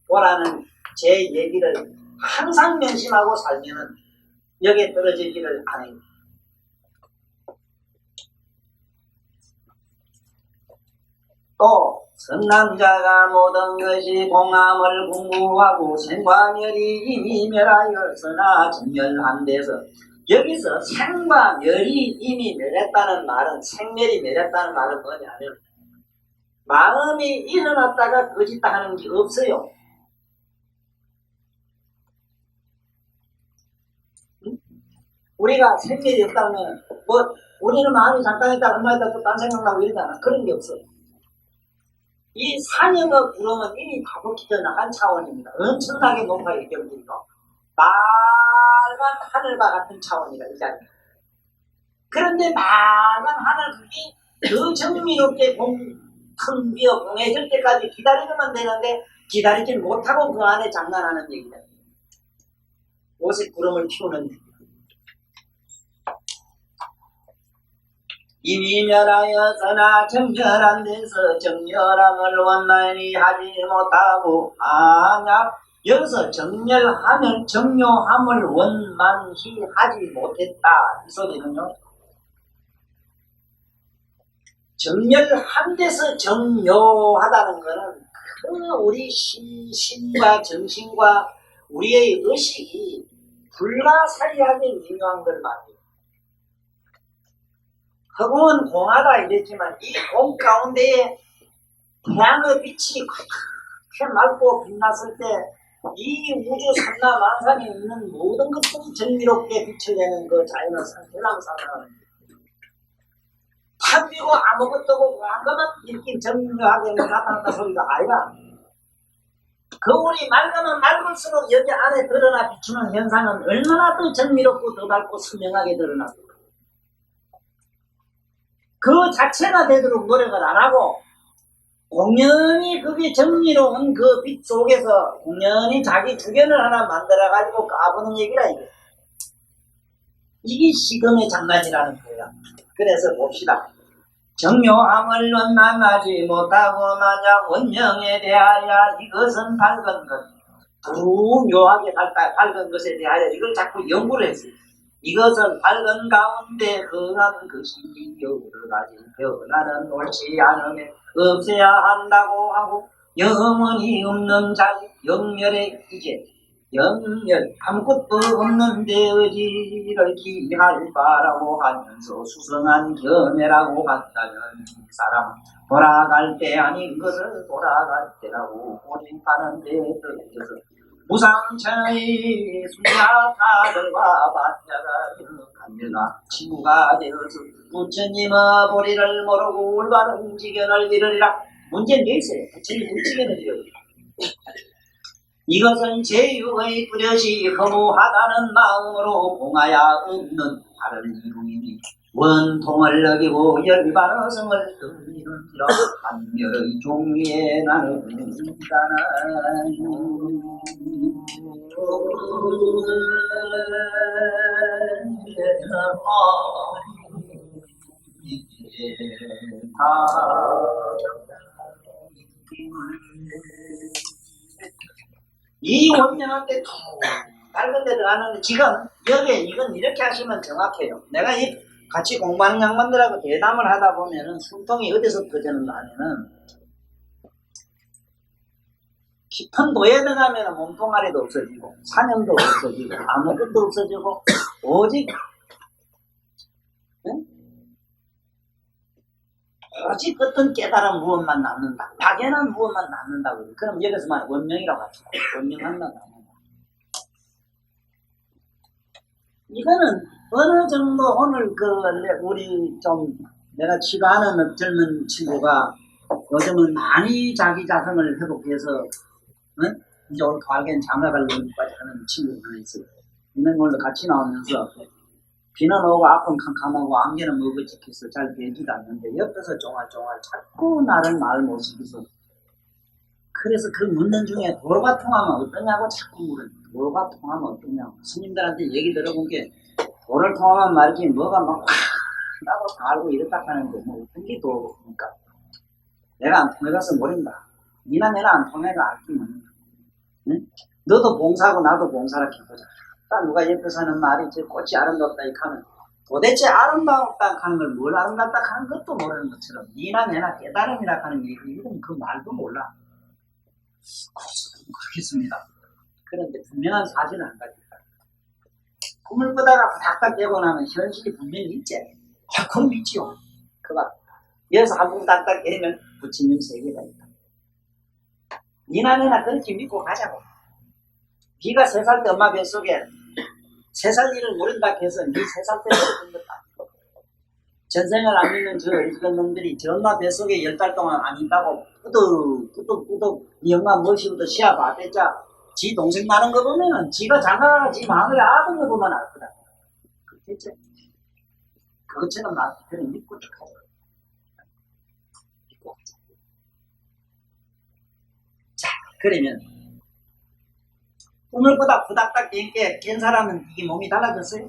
B: 보라는 제 얘기를 항상 명심하고 살면은 여기에 떨어지지를 않아요. 또 선남자가 모든 것이 공함을 공부하고 생과 멸이 이미 멸하였으나 정멸한 데서 여기서 생과 멸이 이미 멸했다는 말은 생멸이 멸했다는 말은 뭐냐면 마음이 일어났다가 꺼졌다 하는 게 없어요. 우리가 생멸이 없다면 뭐 우리는 마음이 잠깐 있다가 얼마 있다가 또 딴 생각나고 이러잖아. 그런 게 없어요. 이 산역의 구름은 이미 다 벗겨져 나간 차원입니다. 엄청나게 높아요. 경기가 빨간 하늘과 같은 차원이다. 이 자리. 그런데 빨간 하늘 그게 더 정미롭게 텅 비어 공해질 때까지 기다리면 되는데 기다리질 못하고 그 안에 장난하는 얘기다. 오색 구름을 피우는 얘기. 이미 멸하였으나 정멸한 데서 정멸함을 원만히 하지 못하고 여기서 정멸함을 정묘함을 원만히 하지 못했다. 이 소리는요. 정멸한 데서 정묘하다는 것은 그 우리 신과 정신과 우리의 의식이 불가사리하게 미묘한 걸 말해요. 허공은 공하다 이랬지만 이 공 가운데에 태양의 빛이 그렇게 맑고 빛났을 때 이 우주 삼라만상에 있는 모든 것들이 정미롭게 빛을 내는 그 자연의 상태랑상하는 탁 비고 아무것도 없고 한 것만 이렇게 정묘하게 나타났다 소리가 아니라 거울이 맑으면 맑을수록 여기 안에 드러나 비추는 현상은 얼마나 더 정미롭고 더 밝고 선명하게 드러나고 그 자체가 되도록 노력을 안 하고 공연히 그게 정리로운 그 빛 속에서 공연히 자기 주견을 하나 만들어가지고 까부는 얘기라 이게. 이게 시금의 장난이라는 거야. 그래서 봅시다. 정묘함을 원만하지 못하고 만약 원명에 대하여 이것은 밝은 것 부묘하게 밝은 것에 대하여 이걸 자꾸 연구를 했어요. 이것은 밝은 가운데 흥한 것이 여러 가지 변화는 옳지 않으면 없애야 한다고 하고 영원히 없는 자리 영멸의 이제 영멸 아무것도 없는 데의지를 기할 바라고 하면서 수성한 견해라고 한다면 이 사람 돌아갈 때 아닌 것을 돌아갈 때라고 고집하는 데 떨어져서 무상천의 수야타들과 반자가 간녀가 친구가 되어서 부처님의 보리를 모르고 올바른 지견을 이르리라. 문제는 여기 있어요. 부처님 지견을 이르리라. 이것은 제유의 뿌려시 허무하다는 마음으로 공하야 없는 다른 이름이니 원통을 어기고 열반어성을 등이는지라 한멸의 종류에 나는 이 원명한테 더 밝은 데 들어가는데 지금 여기에 이건 이렇게 하시면 정확해요. 내가 이 같이 공부하는 양반들하고 대담을 하다 보면은 숨통이 어디서 터지는가 하면은 깊은 도에 들어가면 몸통아리도 없어지고 사념도 없어지고 아무것도 없어지고 오직 오직 어떤 깨달은 무엇만 남는다. 박연한 무엇만 남는다고. 그럼 여기서만 원명이라고 합시다. 원명한 건 남는다. 이거는 어느 정도 오늘 우리 좀 내가 치료하는 젊은 친구가 요즘은 많이 자기 자성을 회복해서 이제 오늘 가을엔 장가갈 놈까지 하는 친구가 있어요. 있는 걸로 같이 나오면서 비는 오고 앞은 캄캄하고 안개는 머그직해서 잘 되지도 않는데 옆에서 종알종알 자꾸 나를 말 못 시켜서 그래서 그 묻는 중에 도로가 통하면 어떠냐고 자꾸 물어요. 도로가 통하면 어떠냐고. 스님들한테 얘기 들어본 게 도를 통하면 말이지 뭐가 막 안다고 다 알고 이랬다 하는데 뭐 어떤 게 도움입니까? 내가 안 통해가서 모른다. 니나 내가 안 통해가 알기는. 응? 너도 봉사하고 나도 봉사를 해보자. 딱 누가 옆에서 하는 말이 저 꽃이 아름답다 이렇게 하면 도대체 아름답다 하는 걸 뭘 아름답다 하는 것도 모르는 것처럼 니나 내나 깨달음이라 하는 게 이건 그 말도 몰라. 그렇겠습니다. 그런데 분명한 사실은 한 가지 있다. 꿈을 꾸다가 후닥닥 깨고 나면 현실이 분명히 있지. 그건 믿지요. 그봐. 여기서 한 번 딱딱 깨면 부처님 세계가 있다. 니나 내나 그렇게 믿고 가자고. 비가 3살 때 엄마 뱃속에 3살 일을 모른다 해서 니 3살 때 모르는 것도 아니고 전생을 안 믿는 저 어리석은 놈들이 저 엄마 뱃속에 10달 동안 안 있다고 꾸덕 니 엄마 무엇이부터 시합 아대자 지 동생 나는 거 보면은 지가 장가가 지 마누라 아픈 거 보면 알 거다. 그렇겠지? 그것처럼 나한테 믿고 가자. 믿고 가자. 자, 그러면 꿈을 꾸다 후닥닥 깬 사람은 이게 몸이 달라졌어요?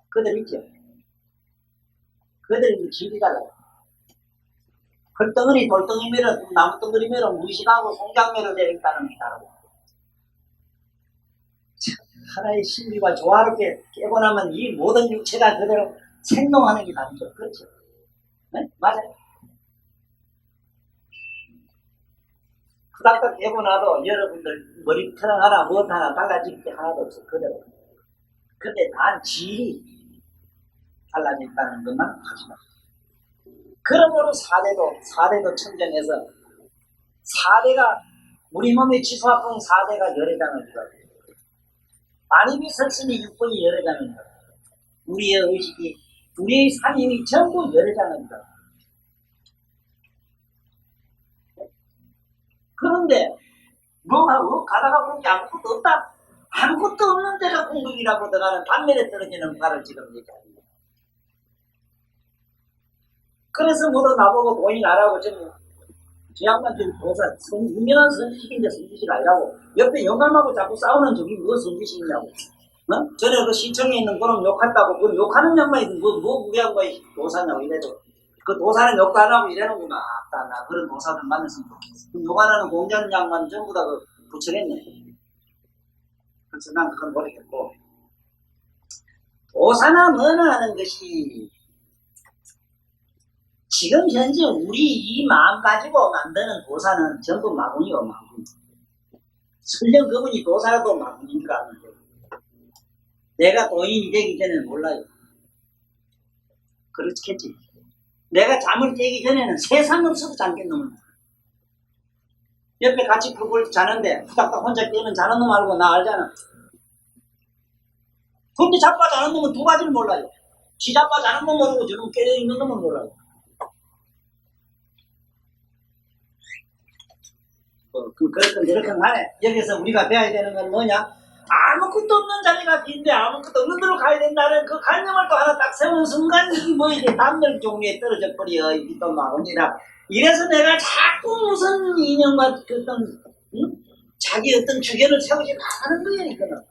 B: 그들 있죠? 그들이 길이 달라요. 흙덩어리, 돌덩이매로, 나무덩어리매로 무식하고 송장매로 되어 있다는 게 다르고. 하나의 신비가 조화롭게 깨고 나면 이 모든 육체가 그대로 생동하는 게 다르죠. 그렇죠? 네? 맞아요. 후닥닥 깨고 나도 여러분들 머리카락 하나 무엇 하나 달라질 게 하나도 없어. 그대로. 근데 단 질이 달라졌다는 것만 하지 마. 그러므로 4대도 청정해서 4대가 우리 몸의 지수화풍 4대가 열의 장을 주어요. 만입이 설신이 6번이 열의 장을 주어요. 우리의 의식이 우리의 삶이 전부 열의 장을 주어요. 그런데 뭐가 가다가 보는 게 아무것도 없다. 아무것도 없는 데가 공덕이라고 들어가는 반면에 떨어지는 바를 지금 얘기합니다. 그래서 모두 나보고 본인 알아고 지금 저 양반 좀 도사 유명한 선지식인데 선지식 아니라고 옆에 영감하고 자꾸 싸우는 저기 뭐 선지식이냐고. 어? 전에 그 시청에 있는 그런 욕한다고 그 욕하는 양반이 뭐 우리 양반이 도사냐고 이래도 그 도사는 욕도 안 하고 이러는구나. 나 그런 도사들 만났으면 좋겠어. 그 욕하는 공자는 양반 전부 다 그 부처겠네. 그래서 난 그건 모르겠고 도사나 뭐나 하는 것이 지금 현재 우리 이 마음 가지고 만드는 도사는 전부 마군이요, 마군. 설령 그분이 도사라도 마군인 줄 아는데 내가 도인이 되기 전에는 몰라요. 그렇겠지. 내가 잠을 깨기 전에는 세상 없어도 잠깬 놈을 옆에 같이 푹을 자는데 후닥닥 혼자 깨면 자는 놈 알고 나 알잖아. 근데 자빠 자는 놈은 두 가지를 몰라요. 지 자빠 자는 놈 모르고 저놈 깨어있는 놈은 몰라요. 그렇건 저렇건 하네. 여기서 우리가 배워야 되는 건 뭐냐? 아무것도 없는 자리가 빈데 아무것도 없는 데로 가야 된다는 그 관념을 또 하나 딱 세우는 순간 이게 뭐 이게 단멸 종류에 떨어져 버려. 이게 또 나옵니다. 이래서 내가 자꾸 무슨 이념과 어떤 자기 어떤 주견을 세우지 말라는 거예요. 이거는.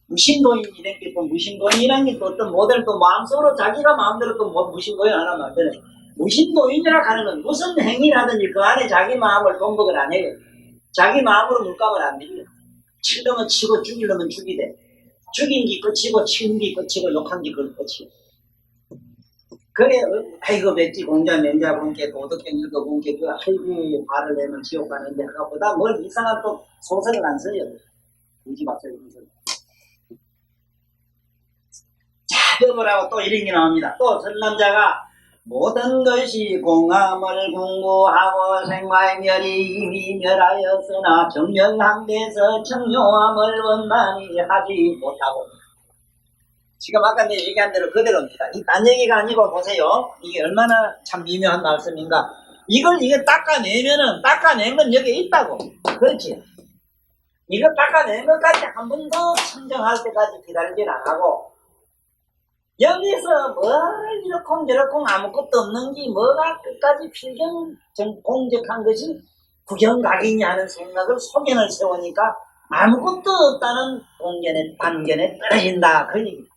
B: 무신도인이란 게 또 무신도인이란 게 또 어떤 모델 또 마음속으로 자기가 마음대로 또 무신도인 하나 만드네. 무신도인이라 하는 건 무슨 행위라든지 그 안에 자기 마음을 동복을 안 해요. 자기 마음으로 물감을 안 들여. 치려면 치고 죽이려면 죽이되 죽인 게 끝이고 치는 게 끝이고 욕한 게 끝이고. 그래 아이고 맺지 공자 맹자 본게 도덕경 읽어본게 그 아이고 발을 내면 지옥 가는데 그거보다 뭘 이상한 또 소설을 안 써요. 굳이 봤어요. 자벽이라고 또 이런 게 나옵니다. 또 선남자가 모든 것이 공함을 공부하고 생활멸이 이미 멸하였으나 정명함에서 청요함을 원만히 하지 못하고 지금 아까 내가 얘기한 대로 그대로입니다. 이 딴 얘기가 아니고 보세요. 이게 얼마나 참 미묘한 말씀인가. 이걸 닦아내면은 닦아낸 건 여기에 있다고. 그렇지. 이거 닦아낸 것까지 한 번 더 청정할 때까지 기다리질 안 하고 여기서 뭘 이렇쿵 저렇쿵 아무것도 없는 게 뭐가 끝까지 필경 공적한 것이 구경각이냐는 생각을 소견을 세우니까 아무것도 없다는 반견에 떨어진다. 그 얘기다.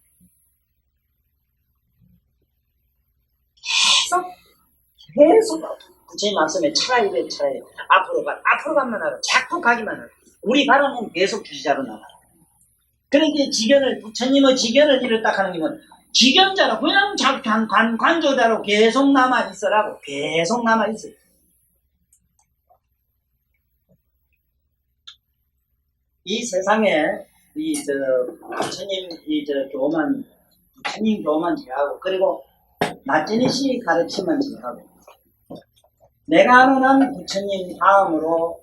B: 계속 부처님 말씀에 차라리 앞으로 가면 하라. 자꾸 가기만 하라. 우리 바람은 계속 주시자로 나가라. 그러니까 부처님의 지견을 이뤘다 하는 게면 지견자로 그냥 관조자로 계속 남아있으라고. 계속 남아있어. 이 세상에 부처님 교만 제하고 그리고 나찌니시 가르침은 제하고 내가 아는 한 부처님 다음으로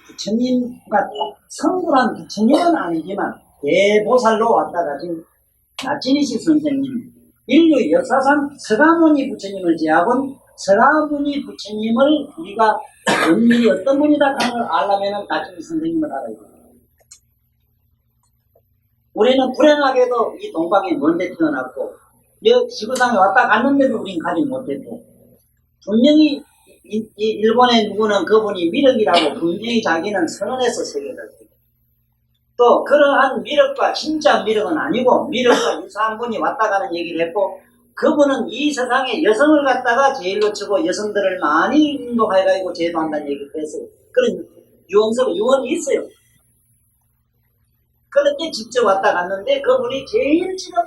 B: 부처님과 성불한 부처님은 아니지만 대보살로 왔다 가신 나찌니시 선생님, 인류 역사상 서가모니 부처님을 제하고는 서가모니 부처님을 우리가 은밀히 어떤 분이다 하는 걸 알려면 나찌니시 선생님을 알아야 돼요. 우리는 불행하게도 이 동방에 먼데 태어났고 지구상에 왔다 갔는데도 우린 가지 못했고 분명히 일본의 누구는 그분이 미륵이라고 분명히 자기는 선언해서 세계를 또 그러한 미륵과 진짜 미륵은 아니고 미륵과 유사한 분이 왔다 가는 얘기를 했고 그분은 이 세상에 여성을 갖다가 제일로 치고 여성들을 많이 인도해가지고 제도한다는 얘기를 했어요. 그런 유언이 있어요. 그런데 직접 왔다 갔는데 그분이 제일 지금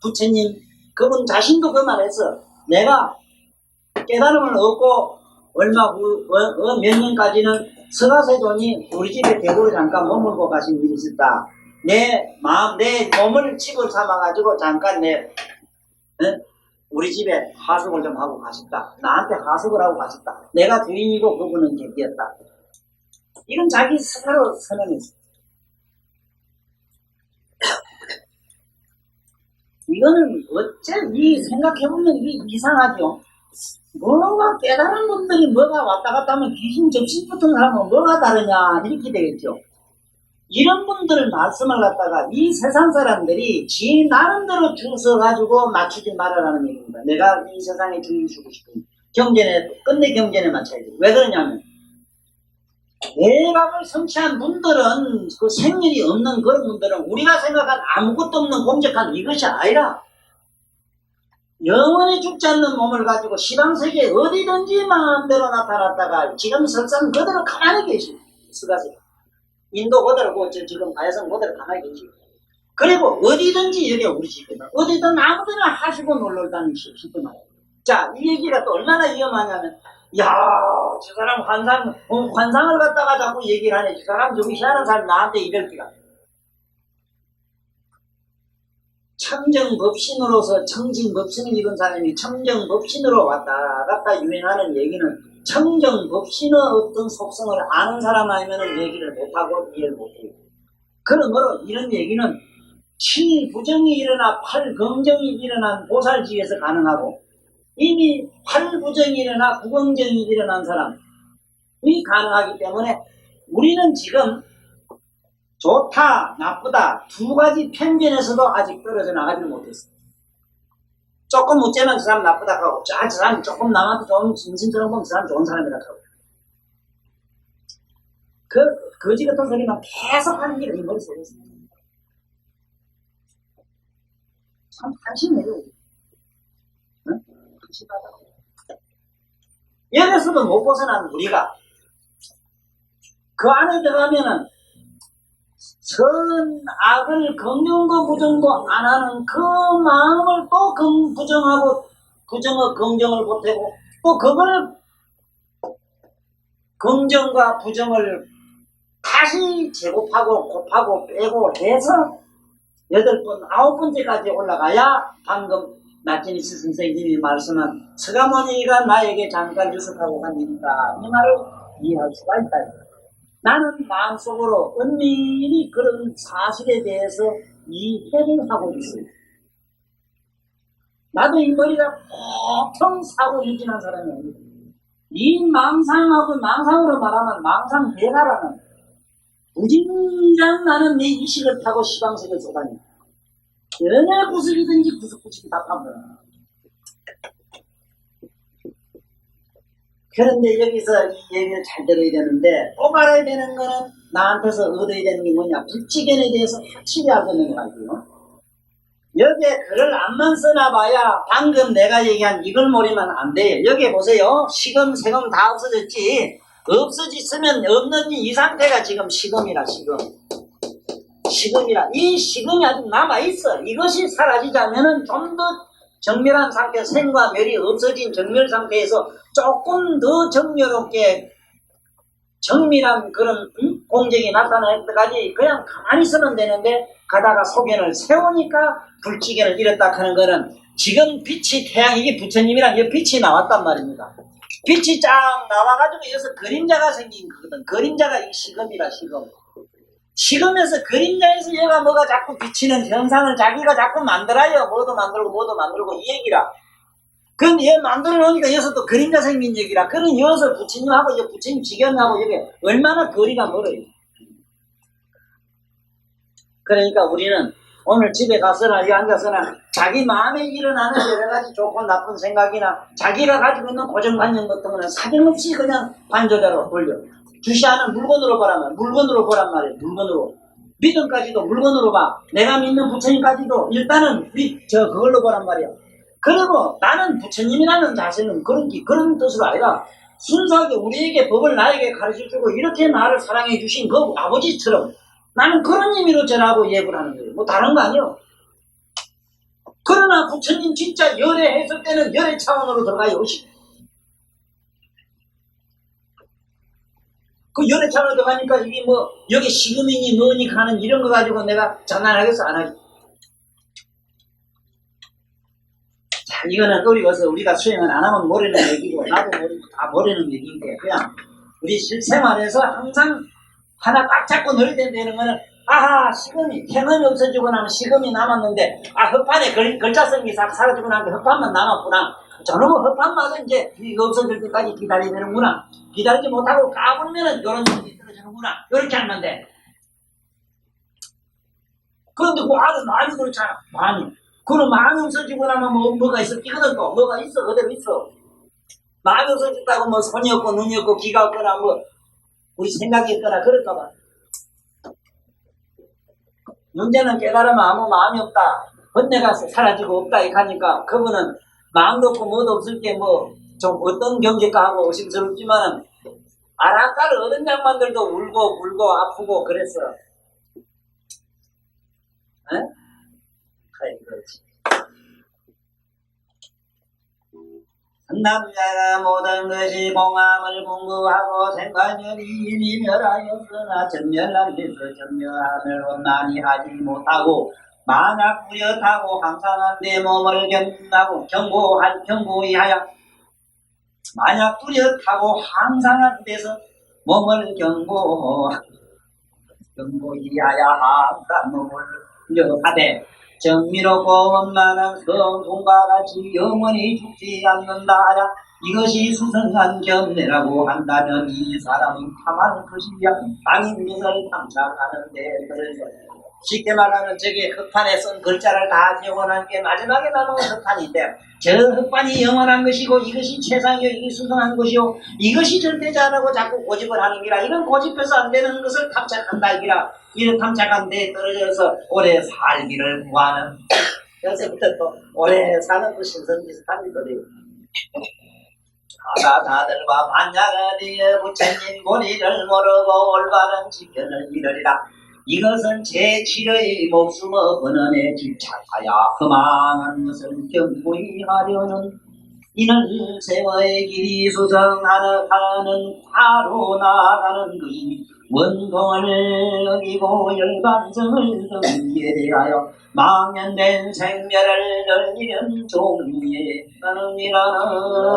B: 부처님 그분 자신도 그 말했어. 내가 깨달음을 얻고 몇 년까지는 서가세존이 우리 집에 대구로 잠깐 머물고 가신 일이 있었다. 내 몸을 집을 삼아가지고 잠깐 우리 집에 하숙을 좀 하고 가셨다. 나한테 하숙을 하고 가셨다. 내가 주인이고 그분은 객이었다. 이건 자기 스스로 선언했어. 이거는 생각해보면 이게 이상하죠. 뭐가 깨달은 분들이 뭐가 왔다 갔다 하면 귀신 접신 붙은 사람은 뭐가 다르냐 이렇게 되겠죠. 이런 분들 말씀을 갖다가 이 세상 사람들이 지 나름대로 줄 서가지고 맞추지 말아라는 얘기입니다. 내가 이 세상에 주의 주고 싶은 끝내 경전에 맞춰야 돼. 왜 그러냐면 대박을 성취한 분들은 그 생일이 없는 그런 분들은 우리가 생각한 아무것도 없는 공적한 이것이 아니라 영원히 죽지 않는 몸을 가지고 시방세계에 어디든지 마음대로 나타났다가 지금 설상 그대로 가만히 계시고 스가세 인도 그대로 지금 가야성 그대로 가만히 계시고 그리고 어디든지 여기 우리 집에다 어디든 아무데나 하시고 놀러다니는 쉽게 말해요. 자, 이 얘기가 또 얼마나 위험하냐면 저 사람 환상을 갖다가 자꾸 얘기를 하네. 저 사람 저기 희한한 사람 나한테 이럴기가. 청정법신으로서 청진법신을 입은 사람이 청정법신으로 왔다 갔다 유행하는 얘기는 청정법신의 어떤 속성을 아는 사람 아니면 얘기를 못하고 이해를 못해요. 그러므로 이런 얘기는 7부정이 일어나 8긍정이 일어난 보살지에서 가능하고 이미 8부정이 일어나 9긍정이 일어난 사람이 가능하기 때문에 우리는 지금 좋다, 나쁘다 두 가지 편견에서도 아직 떨어져 나가지는 못했어요. 조금 못되면 그 사람 나쁘다 하고 저 사람 조금 남한테 좀 진심처럼 보면 그 사람 좋은 사람이라고 하고 거지 같은 소리만 계속 하는 게 이 머릿속에 있어요. 참 한심해요. 응? 한심하다고. 여기서도 못 벗어나는 우리가 그 안에 들어가면은 선악을 긍정도 부정도 안 하는 그 마음을 또 부정하고 부정의 긍정을 보태고 또 그걸 긍정과 부정을 다시 제곱하고 곱하고 빼고 해서 8번, 9번째까지 올라가야 방금 나찌니시 선생님이 말씀한 서가모니가 나에게 잠깐 유석하고 간 일이다. 이 말을 이해할 수가 있다. 나는 마음속으로 은밀히 그런 사실에 대해서 이해를 하고 있어요. 나도 이 머리가 보통 사고 유진한 사람이 아니고 이 망상으로 말하면 망상대가라는 무진장 나는 내 의식을 타고 시방세계에 쏘다니 어느 구석이든지 구석구석이 다 파묻어요. 그런데 여기서 이 얘기를 잘 들어야 되는데 꼭 알아야 되는 거는 나한테서 얻어야 되는 게 뭐냐. 불지견에 대해서 확실히 알고 있는 거예요. 여기에 글을 안만 써놔봐야 방금 내가 얘기한 이걸 모르면 안 돼요. 여기 보세요. 시금, 세금 다 없어졌지. 없어졌으면 없는 이 상태가 지금 시금이라 시금. 시금이라. 이 시금이 아직 남아있어. 이것이 사라지자면은 좀 더 정멸한 상태, 생과 멸이 없어진 정멸 상태에서 조금 더 정멸롭게 정밀한 그런 공적이 나타날 때까지 그냥 가만히 있으면 되는데 가다가 소견을 세우니까 불지견을 잃었다 하는 거는 지금 빛이 태양 이게 부처님이랑 이 빛이 나왔단 말입니다. 빛이 쫙 나와가지고 여기서 그림자가 생긴 거거든. 그림자가 이 시금이라 시금. 시금에서 그림자에서 얘가 뭐가 자꾸 비치는 현상을 자기가 자꾸 만들어요. 뭐도 만들고 이 얘기라. 그럼 얘 만들어 놓으니까 여기서 또 그림자 생긴 얘기라. 그런 여기서 부처님하고 부처님 지견하고 이게 얼마나 거리가 멀어요. 그러니까 우리는 오늘 집에 가서나 여기 앉아서나 자기 마음에 일어나는 여러 가지 좋고 나쁜 생각이나 자기가 가지고 있는 고정관념 같은 거는 사정없이 그냥 반조자로 돌려. 주시하는 물건으로 보라면 물건으로 보란 말이에요. 물건으로. 믿음까지도 물건으로 봐. 내가 믿는 부처님까지도 일단은 그걸로 보란 말이야. 그리고 나는 부처님이라는 자세는 그런 뜻으로 아니라 순수하게 우리에게 법을 나에게 가르쳐주고 이렇게 나를 사랑해 주신 그 아버지처럼 나는 그런 의미로 전하고 예불 하는 거예요. 뭐 다른 거 아니요. 그러나 부처님 진짜 열애 했을 때는 열애 차원으로 들어가요. 그 열애 차원으로 들어가니까 이게 뭐 여기 시금이니 뭐니 가는 이런 거 가지고 내가 장난하겠어 안 하겠어. 자, 이거는 어려워서 우리가 수행을 안 하면 모르는 얘기고 나도 모르고 다 모르는 얘기인데 그냥 우리 실생활에서 항상 하나 꽉 잡고 놀이 되는 거는 아하 시금이 태음이 없어지고 나면 시금이 남았는데 헛판에 글자성이 싹 사라지고 나면 헛판만 남았구나. 저놈의 헛판마저 이제 이거 없어질 때까지 기다려야 되는구나. 기다리지 못하고 까불면은 이런 일이 떨어지는구나. 이렇게 하면 돼. 그런데 그 아들 마음이 그렇잖아. 마음이. 그럼 마음이 없어지고 나면 뭐가 있어? 이거는 또 뭐가 있어? 그대로 있어. 마음이 없어졌다고 뭐 손이 없고 눈이 없고 귀가 없거나 뭐 우리 생각이 있거나 그럴까봐. 문제는 깨달으면 아무 마음이 없다. 번뇌가 사라지고 없다 이렇게 하니까 그분은 마음도 없고 뭐도 없을 게 뭐 좀 어떤 경계가 하고 의심스럽지만은 아라까를 얻은 양반들도 울고 아프고 그랬어. 에? 그래 그렇지. 남자가 모든 것이 공함을 공부하고 생관열이 이미 멸하였으나 전멸한 데서 전멸함을 원만히 하지 못하고 만약 뚜렷하고 항상한 내 몸을 경고하여 만약 뚜렷하고 항상한 데서 몸을 경고이하여 항상 몸을 려하되 정미롭고 원만한 성공과 같이 영원히 죽지 않는다 하야 이것이 수성한 견례라고 한다면 이 사람은 탐할 것이야 아닌 것을 탐착하는데 그래서 쉽게 말하면 저기 흑판에 쓴 글자를 다 영원한 게 마지막에 남은 흑판인데 저 흑판이 영원한 것이고 이것이 최상이요 이것이 수성한 것이요 이것이 절대자라고 자꾸 고집을 하는 기라 이건 고집해서 안 되는 것을 탐착한다 기라 이런 탐착한 데에 떨어져서 오래 살기를 구하는 여기서부터 또 오래 사는 그 신선 비슷한 것들이 다들과 반야가 되어 부처님 고리를 모르고 올바른 지견을 이르리라 이것은 제 치료의 목숨의 근원에 집착하여 허망한 것을 경고히 하려는 이는 세월의 길이 수성하는 화로 나아가는 것이 원동을 어기고 열반성을 등예대하여 망연된 생멸을 열리는 종리에 따름이라는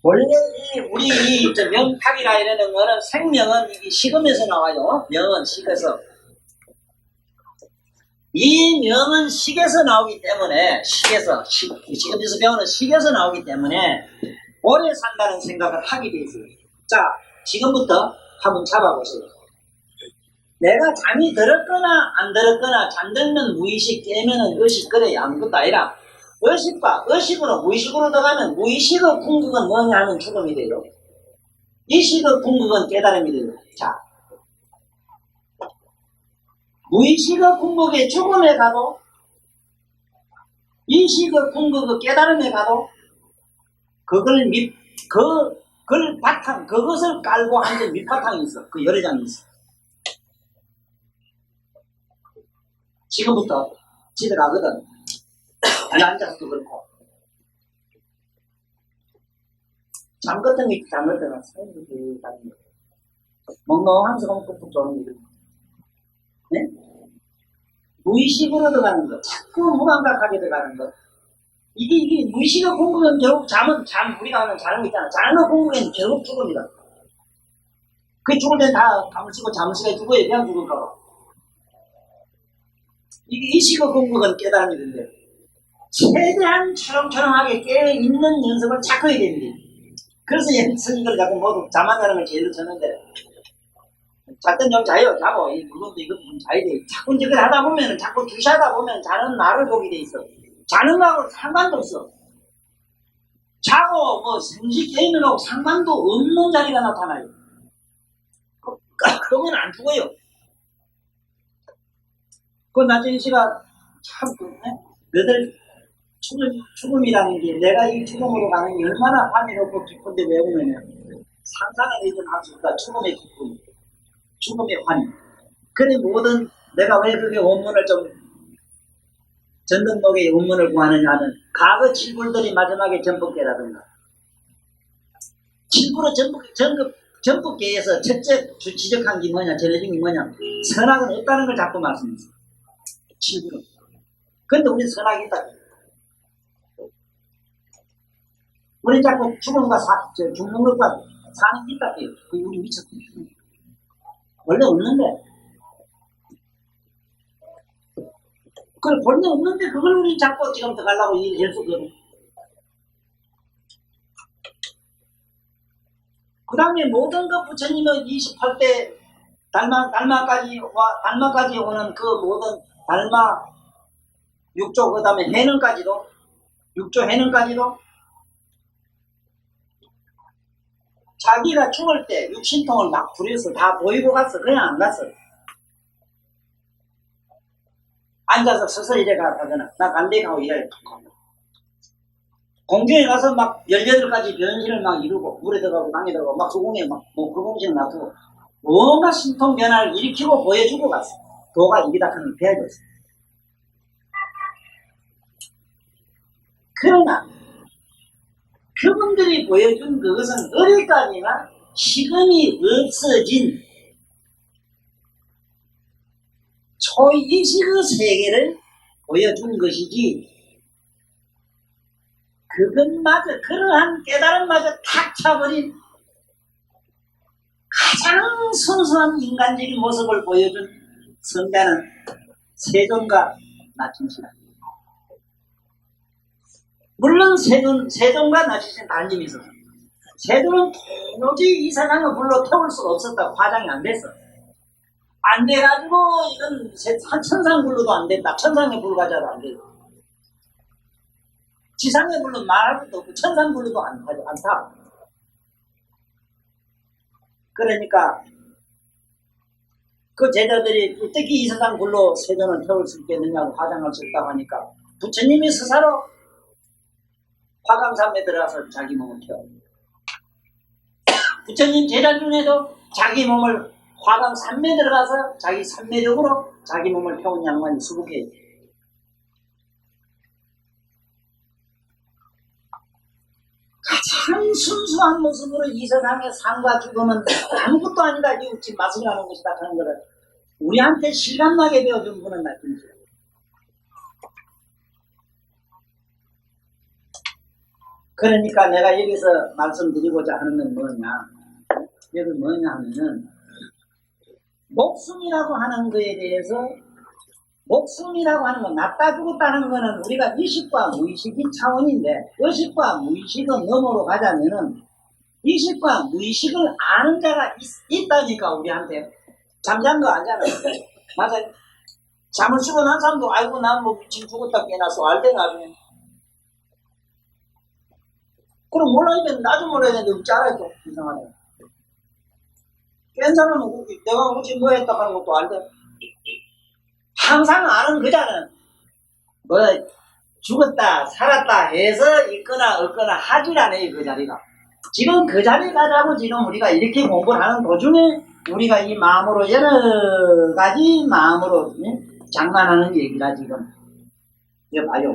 B: 원래 우리 명탁이라 이러는 거는 생명은 이 식음에서 나와요. 명은 식에서. 이 명은 식에서 나오기 때문에 식에서 지금에서 배우는 식에서 나오기 때문에 오래 산다는 생각을 하게 돼 있어요. 자, 지금부터 한번 잡아보세요. 내가 잠이 들었거나 안 들었거나 잠들면 무의식, 깨면은 의식, 그래 아무것도 아니라 의식과 의식으로 무의식으로 들어가면 무의식의 궁극은 뭐냐 하면 죽음이 돼요. 의식의 궁극은 깨달음이 돼요. 자, 무의식의 궁극의 죽음에 가도 의식의 궁극의 깨달음에 가도 그걸 바탕, 그것을 깔고 앉은 밑바탕이 있어. 그 여러 장이 있어. 지금부터 집에 가거든. 앉아서도 그렇고. 잠 같은 게 있지, 잠 같은 거. 사람들이 다른 거. 멍멍하면서 꾹꾹 조는 거. 네? 무의식으로 들어가는 거. 자꾸 무감각하게 들어가는 거. 이게 무의식의 공부는 결국 우리가 하는 자는 거 있잖아. 자는 공부는 결국 죽음이다. 그 죽을 땐 다 감을 쓰고 잠을 쓰고 죽어야 그냥 죽을까 봐. 이게 의식의 공부는 깨달음이 된대. 최대한 초롱초롱하게 깨있는 연습을 자꾸 해야 됩니다. 그래서 스님들 자꾸 모두 잠안 자는 걸 제일 쳤는데, 잤던 좀 자요. 자고, 물론도 이것도 좀 자야 돼. 자꾸 이제 그걸 하다 보면, 자꾸 주시하다 보면 자는 나를 보게 돼 있어. 자는 거하고 상관도 없어. 자고, 생식 깨있는 거하고 상관도 없는 자리가 나타나요. 그러면 안 죽어요. 그 나중에 씨가 참, 너들 죽음이라는 게 내가 이 죽음으로 가는 게 얼마나 환희롭고 기쁜데 왜 그러냐. 상상을 해도 할 수 없다. 죽음의 기쁨, 죽음의 환희. 그래 모든 내가 왜 그게 원문을 좀 전등록의 원문을 구하느냐 하면 과거 칠불들이 마지막에 전법계라든가 칠불의 전법계에서 첫째 지적한 게 뭐냐, 전해진 게 뭐냐, 선악은 없다는 걸 자꾸 말씀했어요. 칠불은. 근데 우리는 선악이 있다. 우리 자꾸 죽음과 죽는 것과 사는 게 있다. 그게 우리 미쳤고. 원래 없는데. 그걸 본래 없는데 그걸 우리 자꾸 지금 들어가려고 일할 수 없거든. 그 다음에 모든 것 부처님의 28대 달마까지 오는 그 모든 달마 6조, 그 다음에 해능까지도, 6조 해능까지도 자기가 죽을 때 육신통을 막 부려서 다 보이고 갔어. 그냥 안 갔어. 앉아서 서서히 이래 가거나, 나 간대 가고 이래. 공중에 가서 막 18가지 변신을 막 이루고, 물에 들어가고, 땅에 들어가고, 막 수공에 막, 불공식 놔두고, 뭔가 신통 변화를 일으키고 보여주고 갔어. 도가 이기다 하는 배워졌어. 그러나, 그분들이 보여준 그것은 어디까지나 시금이 없어진 초의식의 세계를 보여준 것이지, 그것마저, 그러한 깨달음마저 탁 차버린 가장 순수한 인간적인 모습을 보여준 성자는 세존과 나침씨다. 물론 세존과 나침씨는 다름이 있었어. 세존은 도저히 이 세상을 불러 태울 수가 없었다. 화장이 안 됐어. 안 돼가지고 이건 천상불로도 안 된다. 천상의 불가자도 안 돼. 지상의 불로 말할 것도 없고 천상불로도 안 타. 그러니까 그 제자들이 어떻게 이 세상 불로 세존을 태울 수 있겠느냐고 화장할 수 있다고 하니까 부처님이 스스로 화강산에 들어가서 자기 몸을 태워. 부처님 제자 중에도 자기 몸을 화강산에 들어가서 자기 산매력으로 자기 몸을 태운 양반이 수북해. 가장 순수한 모습으로 이 세상의 삶과 죽음은 아무것도 아니다. 이 지금 마술이라는 것이다 하는 것을 우리한테 실감나게 배워준 분은 나침씨예요. 그러니까 내가 여기서 말씀드리고자 하는 건 뭐냐, 여기 뭐냐 하면은 목숨이라고 하는 거에 대해서 목숨이라고 하는 건 낫다 죽었다는 거는 우리가 의식과 무의식이 차원인데 의식과 무의식은 너머로 가자면은 의식과 무의식을 아는 자가 있다니까 우리한테 잠잔 거 알잖아요. 맞아요. 잠을 쉬고 난 사람도 아이고 난 뭐 미친 죽었다 깨어났어 알대 나중에. 그럼 몰라야 되는데 나도 몰라야 되는데 어찌 알아야 또 이상하네. 깬 사람은 내가 어찌 뭐 했다 하는 것도 알대. 항상 아는 그자는 뭐 죽었다 살았다 해서 있거나 없거나 하질 않아요 그 자리가. 지금 그 자리 가자고 지금 우리가 이렇게 공부를 하는 도중에 우리가 이 마음으로 여러 가지 마음으로 장난하는 얘기라 지금. 이거 봐요.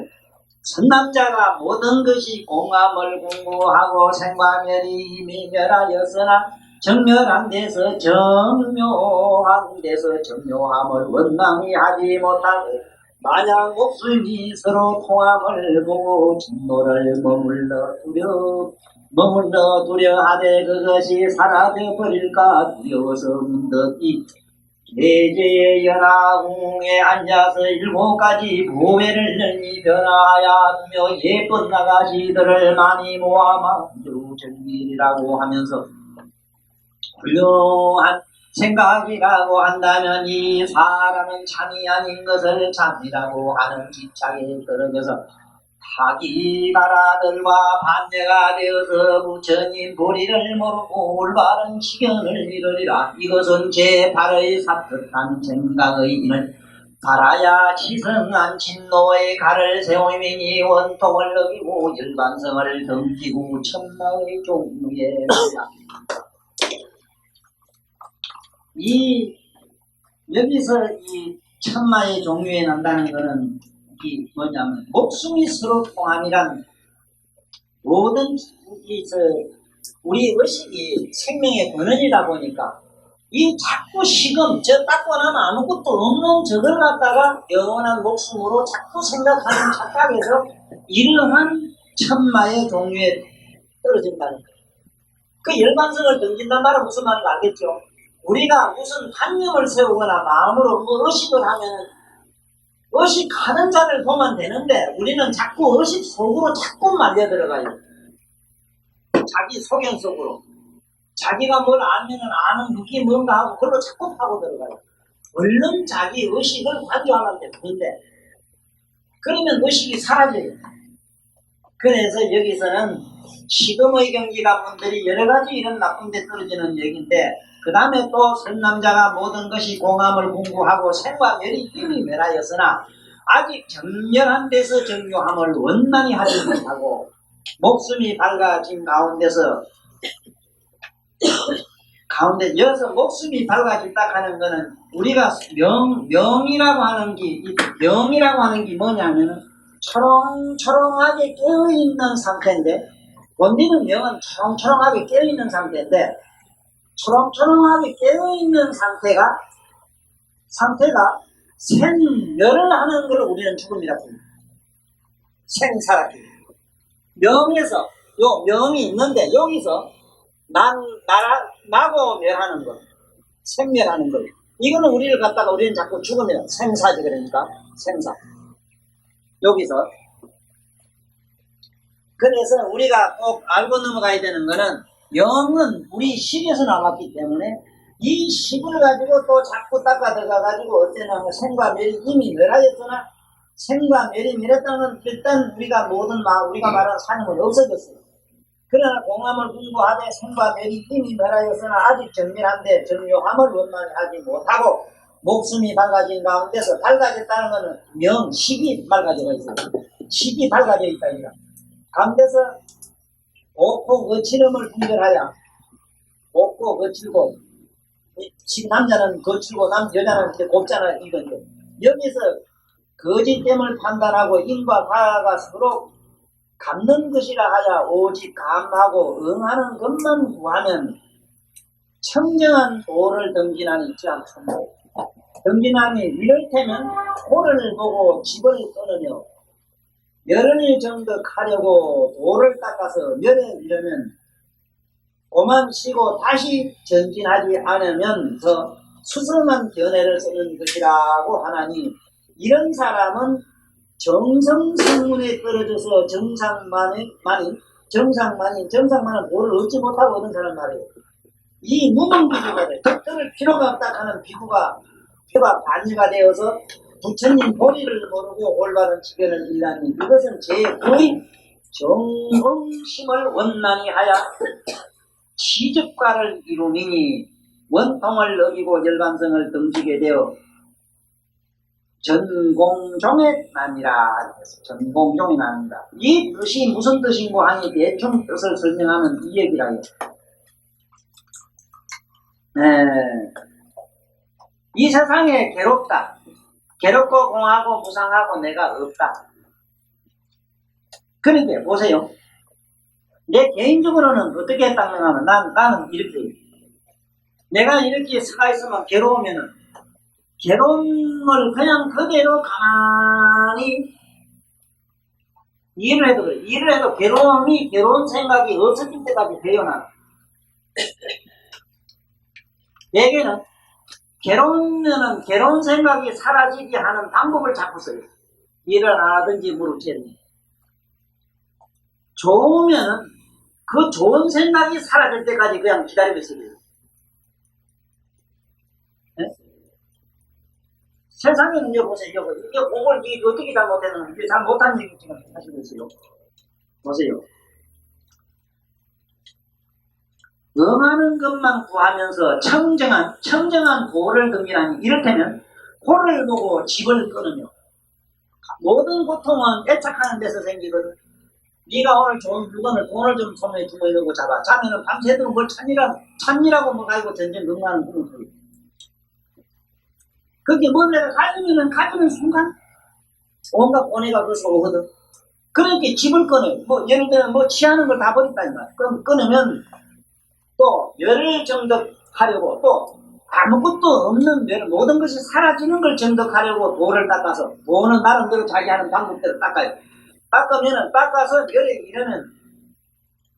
B: 선남자가 모든 것이 공함을 공부하고 생과멸이 이미 멸하였으나 정멸한 데서 정묘한 데서 정묘함을 원망히 하지 못하고 만약 목숨이 서로 통함을 보고 진노를 머물러 두려하되 그것이 사라져 버릴까 두려워서 문득이 대제의 연화궁에 앉아서 7가지 보배를 널리 변화하여 예쁜 나가시들을 많이 모아 만주정밀이라고 하면서 훌륭한 생각이라고 한다면 이 사람은 참이 아닌 것을 참이라고 하는 집착에 떨어져서 타기가라들과 반대가 되어서 부처님 보리를 모르고 올바른 시견을 이루리라. 이것은 제8의 삽뜻한 생각의 인을 달아야 지성한 진노의 갈을 세우미니 원통을 어기고 열반성을 덤기고 천마의 종류에 이 여기서 이 천마의 종류에 난다는 것은 이 뭐냐면 목숨이 서로 통함이란 모든 우리 의식이 생명의 근원이다 보니까 이 자꾸 시금 저 닦고 나면 아무것도 없는 저걸 갖다가 영원한 목숨으로 자꾸 생각하는 착각에서 이러한 천마의 종류에 떨어진다는 거예요. 그 열반성을 던진단 말은 무슨 말인지 알겠죠? 우리가 무슨 관념을 세우거나 마음으로 뭐 의식을 하면은 의식하는 자를 보면 되는데 우리는 자꾸 의식 속으로 자꾸 말려 들어가요. 자기 소견 속으로. 자기가 뭘 알면은 아는 그게 뭔가 하고 그걸로 자꾸 파고 들어가요. 얼른 자기 의식을 관조하면 되는데 그러면 의식이 사라져요. 그래서 여기서는 시금의 경지가 분들이 여러 가지 이런 나쁜 데 떨어지는 얘기인데 그 다음에 또 선남자가 모든 것이 공함을 공부하고 생과 멸이 이미 멸하였으나 아직 정멸한 데서 정묘함을 원만히 하지 못하고 목숨이 밝아진 가운데서 여기서 목숨이 밝아졌다 하는 거는 우리가 명이라고 하는 게 뭐냐면은 초롱초롱하게 깨어있는 상태인데 원리는 명은 초롱초롱하게 깨어있는 상태인데 초롱초롱하게 깨어있는 상태가 생멸을 하는 걸 우리는 죽음이라고 합니다. 생사라고. 명에서 요 명이 있는데 여기서 나고 멸하는 것, 생멸하는 것. 이거는 우리는 자꾸 죽음이라 생사지 그러니까 생사. 여기서 그래서 우리가 꼭 알고 넘어가야 되는 거는 영은 우리 식에서 나왔기 때문에 이 식을 가지고 또 자꾸 닦아 들어가가지고 어쩌냐면 생과 멸이 이미 멸하였으나 생과 멸이 멸했다는 일단 우리가 말하는 사념은 없어졌어요. 그러나 공함을 공부하되 생과 멸이 이미 멸하였으나 아직 정밀한데 정묘함을 원만히 하지 못하고 목숨이 밝아진 가운데서 밝아졌다는 것은 식이 밝아져 있어요. 식이 밝아져 있다 이거. 가운데서 옥고 거칠음을 분별하여 옥고 거칠고 남자는 거칠고 여자는 이렇게 곱잖아 이건데 여기서 거짓됨을 판단하고 인과 과가 서로 갚는 것이라 하여 오직 감하고 응하는 것만 구하면 청정한 도를 등진하니 있지 않습니다. 등진하니 이를테면 호를 보고 집을 끊으며 멸을 정득하려고 도를 닦아서 멸에 이르면 고만 쉬고 다시 전진하지 않으면서 수성한 견해를 쓰는 것이라고 하나니 이런 사람은 정성성문에 떨어져서 정상만은 도를 얻지 못하고 얻은 사람 말이에요. 이 무문 비구가 돼. 덕들을 필요가 없다 하는 비구가 반유가 되어서 부처님 도리를 모르고 올바른 지견을 일하니 이것은 제9의 정성심을 원만히 하여 시접과를 이루니 원통을 어기고 열반성을 등지게 되어 전공종에 납니다. 전공종에 납니다. 이 뜻이 무슨 뜻인고 하니 대충 뜻을 설명하면 이 얘기라요. 이 세상에 괴롭다. 괴롭고 공하고 무상하고 내가 없다. 그런데 보세요. 내 개인적으로는 어떻게 딱명하면 나는 이렇게 내가 이렇게 서가 있으면 괴로우면은 괴로움을 그냥 그대로 가만히 일을 해도 그래. 일을 해도 괴로운 생각이 없어질 때까지 배워놔. 대개는 괴로우면은 괴로운 생각이 사라지게 하는 방법을 자꾸 써요. 일을 안 하든지 무릎지든지. 좋으면은 그 좋은 생각이 사라질 때까지 그냥 기다리고 있어요. 네? 세상에는 이거 보세요. 이게 그걸 이게 어떻게 잘못했는지 이게 잘못한 얘기 지금 하시고 있어요. 보세요. 응하는 것만 구하면서 청정한 도를 금이라니 이를테면 코를 보고 집을 끊으며 모든 고통은 애착하는 데서 생기거든. 네가 오늘 좋은 물건을 돈을 좀 손에 주머니에 넣고 잡아. 자면은 밤새도록 뭘 찾니라고 뭐 가지고 전전 응하는 꿈을 꾸요. 그게 뭔가 가지는 순간 온갖 고뇌가 거기서 오거든. 그러니까 집을 끊어요. 뭐 예를 들면 뭐 취하는 걸 다 버렸다 이 말. 그럼 끊으면 또 멸을 정덕하려고 또 아무것도 없는 멸 모든 것이 사라지는 걸 정덕하려고 도를 닦아서 도는 나름대로 자기 하는 방법대로 닦아요. 닦아서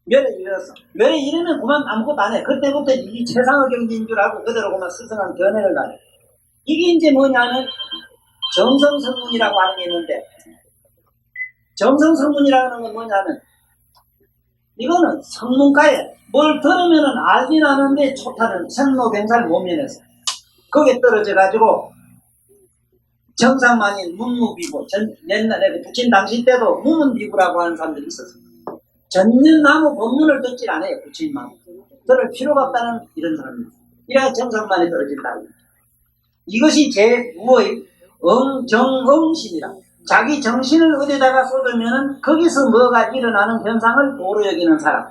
B: 멸에 이르렀어. 멸에 이르면 그만 아무것도 안 해. 그때부터 이 최상의 경지인 줄 알고 그대로 그만 스승한 견해를 나요. 이게 이제 뭐냐면 정성성문이라고 하는 게 있는데 정성성문이라는 건 뭐냐면 이거는 성문가에 뭘 들으면은 알긴 아는데 좋다는 생로병사를 못 면해서 거기에 떨어져가지고 정상만인 문무비구 옛날에 부친 당시 때도 무문비구라고 하는 사람들이 있었어요. 전년나무 법문을 듣질 않아요. 부친만 들을 필요가 없다는 이런 사람입니다. 이래야 정상만이 떨어진다. 이것이 제9의 정응심이라. 자기 정신을 어디다가 쏟으면은 거기서 뭐가 일어나는 현상을 도로 여기는 사람.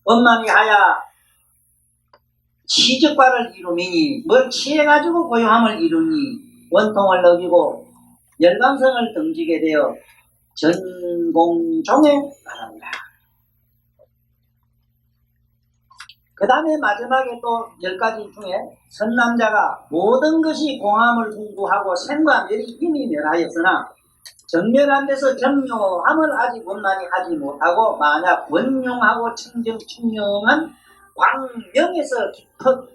B: 원만히 하야 시적과를 이루미니 뭘 취해가지고 고요함을 이루니 원통을 어기고 열감성을 등지게 되어 전공종에 말합니다. 그 다음에 마지막에 또 10가지 중에 선남자가 모든 것이 공함을 공부하고 생과 멸이 이미 멸하였으나 정멸한 데서 정묘함을 아직 원만히 하지 못하고 만약 원용하고 청정한 광명에서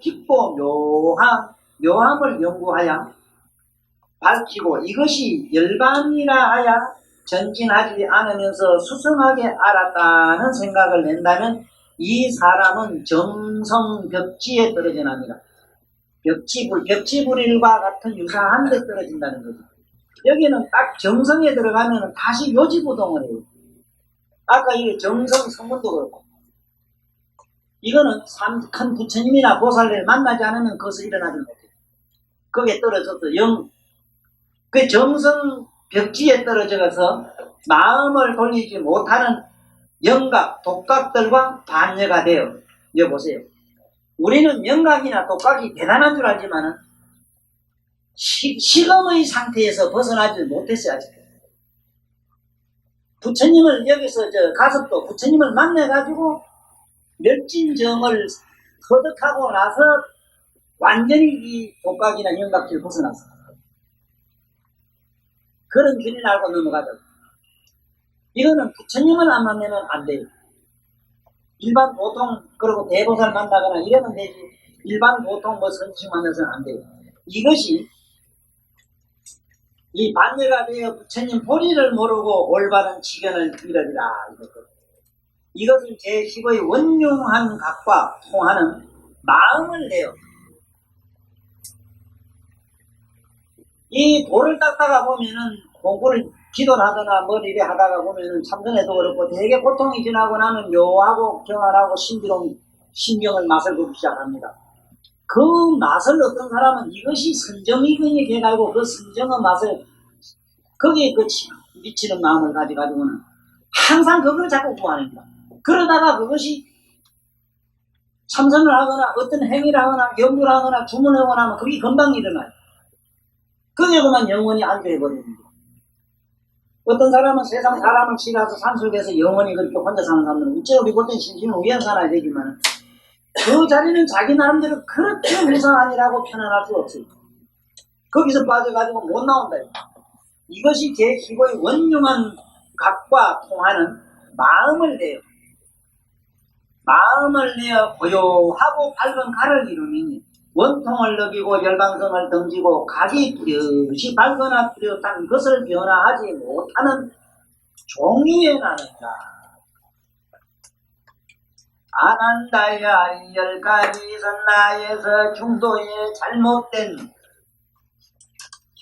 B: 깊고 묘함을 연구하여 밝히고 이것이 열반이라 하여 전진하지 않으면서 수승하게 알았다는 생각을 낸다면 이 사람은 정성벽지에 떨어져 납니다. 벽지불일과 같은 유사한 데 떨어진다는 거죠. 여기는 딱 정성에 들어가면 다시 요지부동을 해요. 아까 이게 정성 성문도 그렇고 이거는 큰 부처님이나 보살을 만나지 않으면 거기서 일어나지 못해요. 거기에 떨어져서 그 정성 벽지에 떨어져서 마음을 돌리지 못하는 영각, 독각들과 반여가 돼요. 여기 보세요. 우리는 영각이나 독각이 대단한 줄 알지만은 시검의 상태에서 벗어나지 못했어요. 아직. 부처님을 여기서 가섭도 부처님을 만나가지고 멸진정을 터득하고 나서 완전히 이 독각이나 영각지를 벗어났어. 그런 길을 알고 넘어가죠. 이거는 부처님을 안 만나면 안 돼요. 일반 보통 그리고 대보살 만나거나 이러면 되지 일반 보통 뭐 선식 만나서는 안 돼요. 이것이 이 반대가 되어 부처님 본의를 모르고 올바른 지견을 이르리라. 이것은 제10의 원흉한 각과 통하는 마음을 내요. 이 돌을 닦다가 보면은 공부를 기도를 하거나 뭘 이래 하다가 보면은 참선에도 그렇고 되게 고통이 지나고 나면 묘하고 경안하고 신비로운 신경을 맛을 보기 시작합니다. 그 맛을 어떤 사람은 이것이 선정이근이 돼가지고 그 선정의 맛을 거기에 그 미치는 마음을 가져가지고는 항상 그걸 자꾸 구하는 거야. 그러다가 그것이 참선을 하거나 어떤 행위를 하거나 연구를 하거나 주문을 하거나 하면 그게 금방 일어나요. 그게 그만 영원히 안주해버리는 거야. 어떤 사람은 세상 사람을 싫어서 산속에서 영원히 그렇게 혼자 사는 사람들은 우째 우리 볼 땐 심심은 우연 살아야 되지만 그 자리는 자기 나름대로 그렇게 무상하니라고 표현할 수 없어요. 거기서 빠져가지고 못 나온다. 이것이 제15의 원흉한 각과 통하는 마음을 내요. 마음을 내어 고요하고 밝은 가를 이루니 원통을 느끼고 열방성을 던지고 각이 뚜렷이 밝거나 뚜렷한 것을 변화하지 못하는 종류의 나는가. 아난다야 이 10가지 선나에서 중도에 잘못된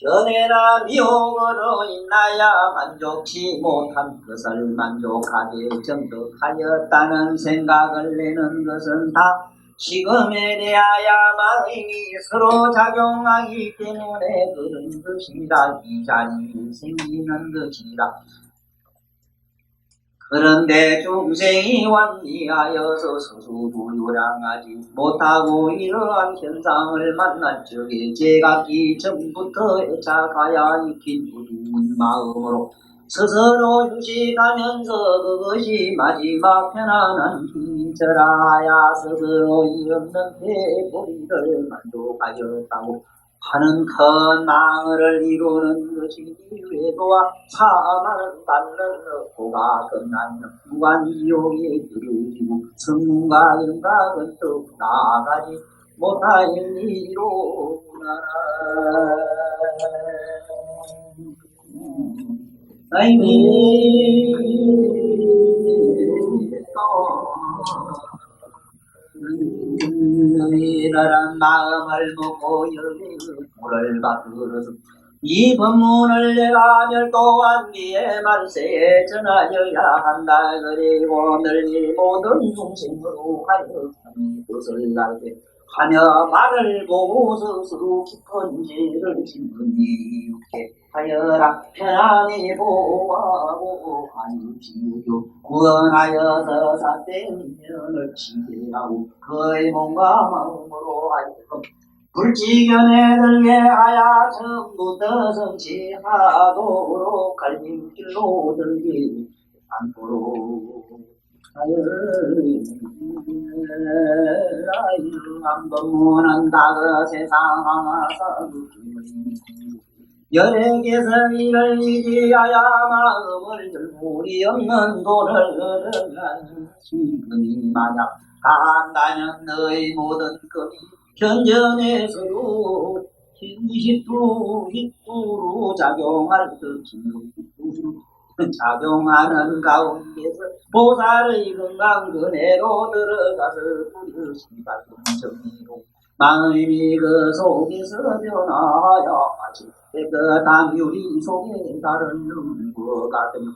B: 견해나 미혹으로 인하여 만족치 못한 것을 만족하게 정득하였다는 생각을 내는 것은 다 지금에 대하여 마음이 서로 작용하기 때문에 그런 것이라 이 자리에 생기는 것이라. 그런데 중생이 완미하여서 서수부유량하지 못하고 이러한 현상을 만날 적에 제각기 전부터 애착하여 익힌 부두인 마음으로 스스로 휴식하면서 그것이 마지막 편안한 힘이처라야 스스로 이 없는 대보리를 만족하였다고 하는 큰 망을 이루는 것이 외도와 사망을 받는 고가 끝나는 무한이용에 이르지고 성문과 영각은 또 나아가지 못하일리로구나. 너희들은 마음을 먹고 열을 받들어서 이 법문을 내가 멸도한 뒤에 말세에 전하여야 한다. 그리고 널리 모든 중심으로 하여 그것을 알게 하며 말을 보고 스스로 깊은 죄를 짓는 이유게 하여라. 편안히 보호하고 하유지요 구원하여서 사대면을 지배하고 그의 몸과 마음으로 하여금 불지견에 들게 하여 전부터 성취하도록 갈림길로 들게 않도록 한번문은 다그 세상하사 열애께서 이를 의지하여 마음을 물이 없는 돈을 얻어가는 지금이 만약 간다면 너희 모든 것이 현전에서도 힘식도 작용할 것이며 작용하는 가운데서 보살의 건강 근해로 들어가서 뚜렷이 밝은 정리로 마음이 그 속에서 변화하여 마치 그 당유리 속에 다른 눈과 같으며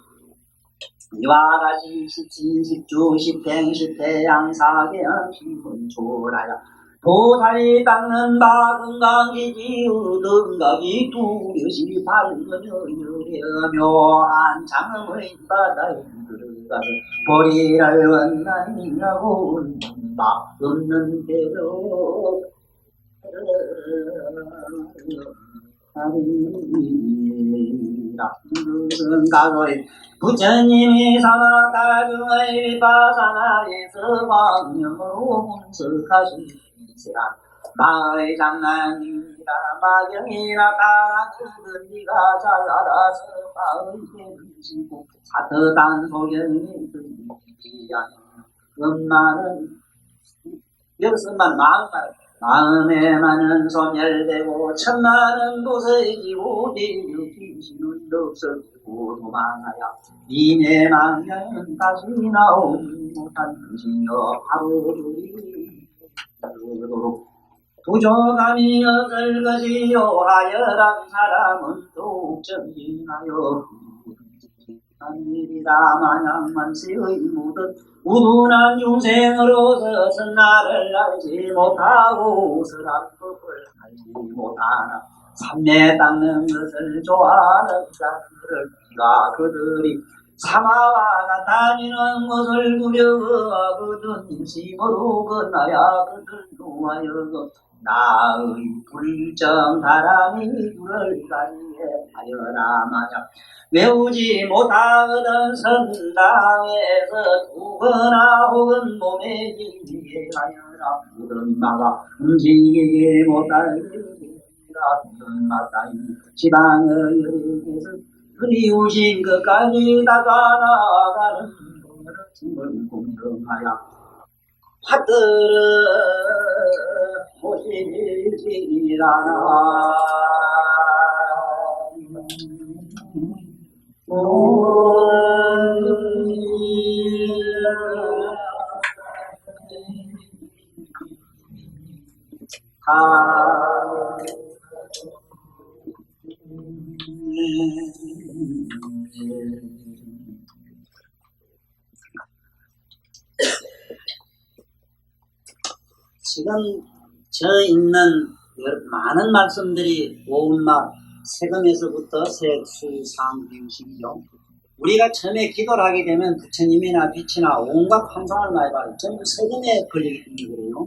B: 이와 같이 십신, 십주, 십행, 십태양, 사계한 힘은 초라야 보살이 닦는 바 건강기지 얻은각이 뚜렷이 밝으며 묘한 장엄의 바다에 들어가서 보리를 원난이라고 막 없는 대로 가로에 부처님이 사다중의 비파사나에서 광명으로 분석하시니라. 마의 장난이라 마경이라 따라주는 네가 잘 알아서 마의 해주시고 사트단 소견이 들리지 않는 엄마는 여기서만 마음에 많은 소멸되고 천만은 부서지고 대륙이 귀신은 없어지고 도망하야 님의 망령은 다시 나오지 못한 당신여 하루들이 그도록 부족함이 없을 것이요 하여란 사람은 더욱 정진하여 일이라 마냥 만세의 묻은 우둔한 중생으로서 나를 알지 못하고 서랍법을 알지 못하나 삼매 닦는 것을 좋아하는 자들을 네가 그들이 사마와 다니는 것을 두려워하거든 심으로 건너야 그들 놓아여 나의 불정 사람이 불을 가리에 하여라 마냥 외우지 못하거든 선당에서 두거나 혹은 몸에 지게 하여라 모든 마가 움직이게 못하리라 모든 마가 지방의 여기서 그리우신 것까지 다가나가는 힘을 공정하여 하늘은 보시지라나 지금 저 있는 많은 말씀들이 오운막 세금에서부터 세수상비유식이죠. 우리가 처음에 기도를 하게 되면 부처님이나 빛이나 온갖 환상을 많이 봐요. 전부 세금에 걸리기 때문에 그래요.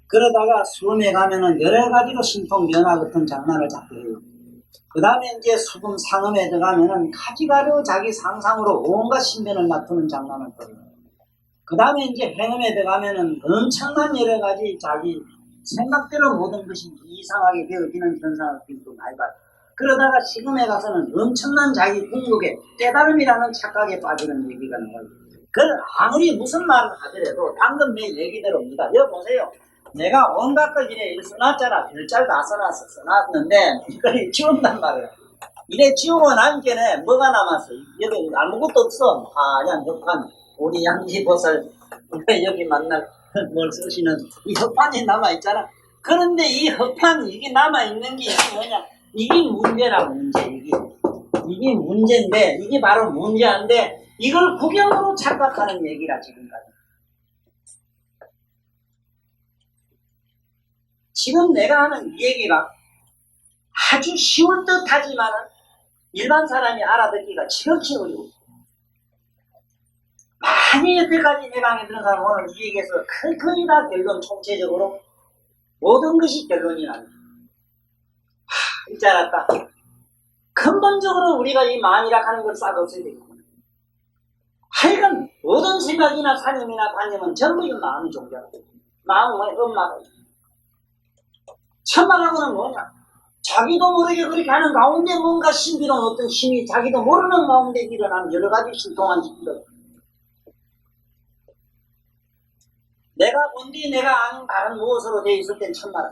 B: 그러다가 수음에 가면은 여러 가지로 신통 변화 같은 장난을 자꾸 해요. 그 다음에 이제 수금 상음에 들어가면은 가지가려 자기 상상으로 온갖 신변을 나타내는 장난을 벌여요. 그 다음에 이제 행음에 들어가면은 엄청난 여러 가지 자기 생각대로 모든 것이 이상하게 되어지는 현상을 또 많이 봐요. 그러다가 시금에 가서는 엄청난 자기 궁극에 깨달음이라는 착각에 빠지는 얘기가 나와요. 그걸 아무리 무슨 말을 하더라도 방금 내 얘기대로입니다. 여기 보세요. 내가 온갖 걸 이래 써놨잖아. 별잘 다 써놨는데 이걸 지운단 말이야. 이래 지우고 나니까 뭐가 남았어? 여기 아무것도 없어. 하얀 흑판. 우리 양지보살 여기 만날 뭘 쓰시는 이 흑판이 남아있잖아. 그런데 이 흑판 이게 남아있는 게 이게 뭐냐? 이게 문제라 문제. 이게 문제인데 이게 바로 문제인데 이걸 구경으로 착각하는 얘기라 지금까지. 지금 내가 하는 이 얘기가 아주 쉬울 듯 하지만 일반 사람이 알아듣기가 지극히 어려워. 많이 여태까지 내 강의 들은 사람 오늘 이 얘기에서 거의 다 결론 총체적으로 모든 것이 결론이 납니다. 이제 알았다. 근본적으로 우리가 이 마음이라 하는 걸 싹 없애야 되겠구나. 하여간 모든 생각이나 사념이나 관념은 전부 이 마음이 종결하고 마음은 엄마가 천만하고는 뭐냐? 자기도 모르게 그렇게 하는 가운데 뭔가 신비로운 어떤 힘이 자기도 모르는 가운데 일어나는 여러 가지 신통한 힘들. 내가 본 뒤 내가 아는 다른 무엇으로 되어 있을 땐 천만하.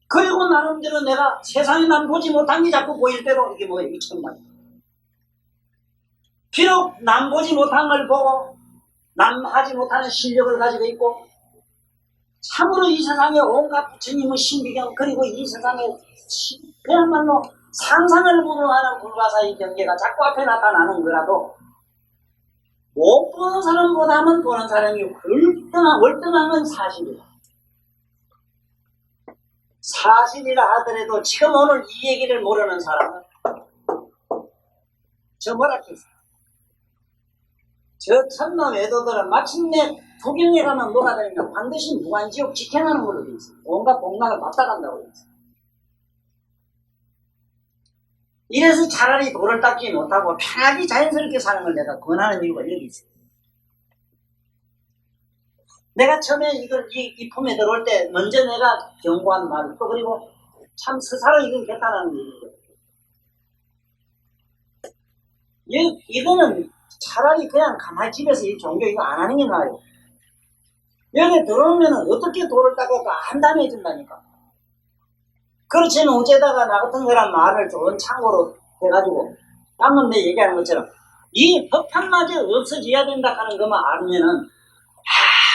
B: 그리고 나름대로 내가 세상에 남 보지 못한 게 자꾸 보일 때로 이게 뭐예요? 이 천만. 비록 남 보지 못한 걸 보고 남 하지 못하는 실력을 가지고 있고 참으로 이 세상에 온갖 부처님의 신비경 그리고 이 세상에 그야말로 상상을 불허하는 불가사의 경계가 자꾸 앞에 나타나는 거라도 못 보는 사람보다는 보는 사람이 월등한 건 사실이다. 사실이라 하더라도 지금 오늘 이 얘기를 모르는 사람은 저 뭐라 했어? 저 천남 외도들은 마침내 도경에 가면 뭐가 되냐 반드시 무한지옥 직행하는 걸로 돼 있어. 온갖 복락을 맞다간다고 돼 있어. 이래서 차라리 도를 닦지 못하고 편하게 자연스럽게 사는 걸 내가 권하는 이유가 여기 있어. 내가 처음에 이 품에 들어올 때 먼저 내가 경고한 말 또 그리고 참 스스로 이건 개탄하는 얘기죠. 이거는 차라리 그냥 가만히 집에서 이 종교 이거 안 하는 게 나아요. 여기 들어오면 어떻게 도를 닦아도 안 담해진다니까. 그렇지는 어째다가 나 같은 사람 말을 좋은 참고로 해가지고 방금 내 얘기하는 것처럼 이 법한마저 없어져야 된다 하는 것만 알면은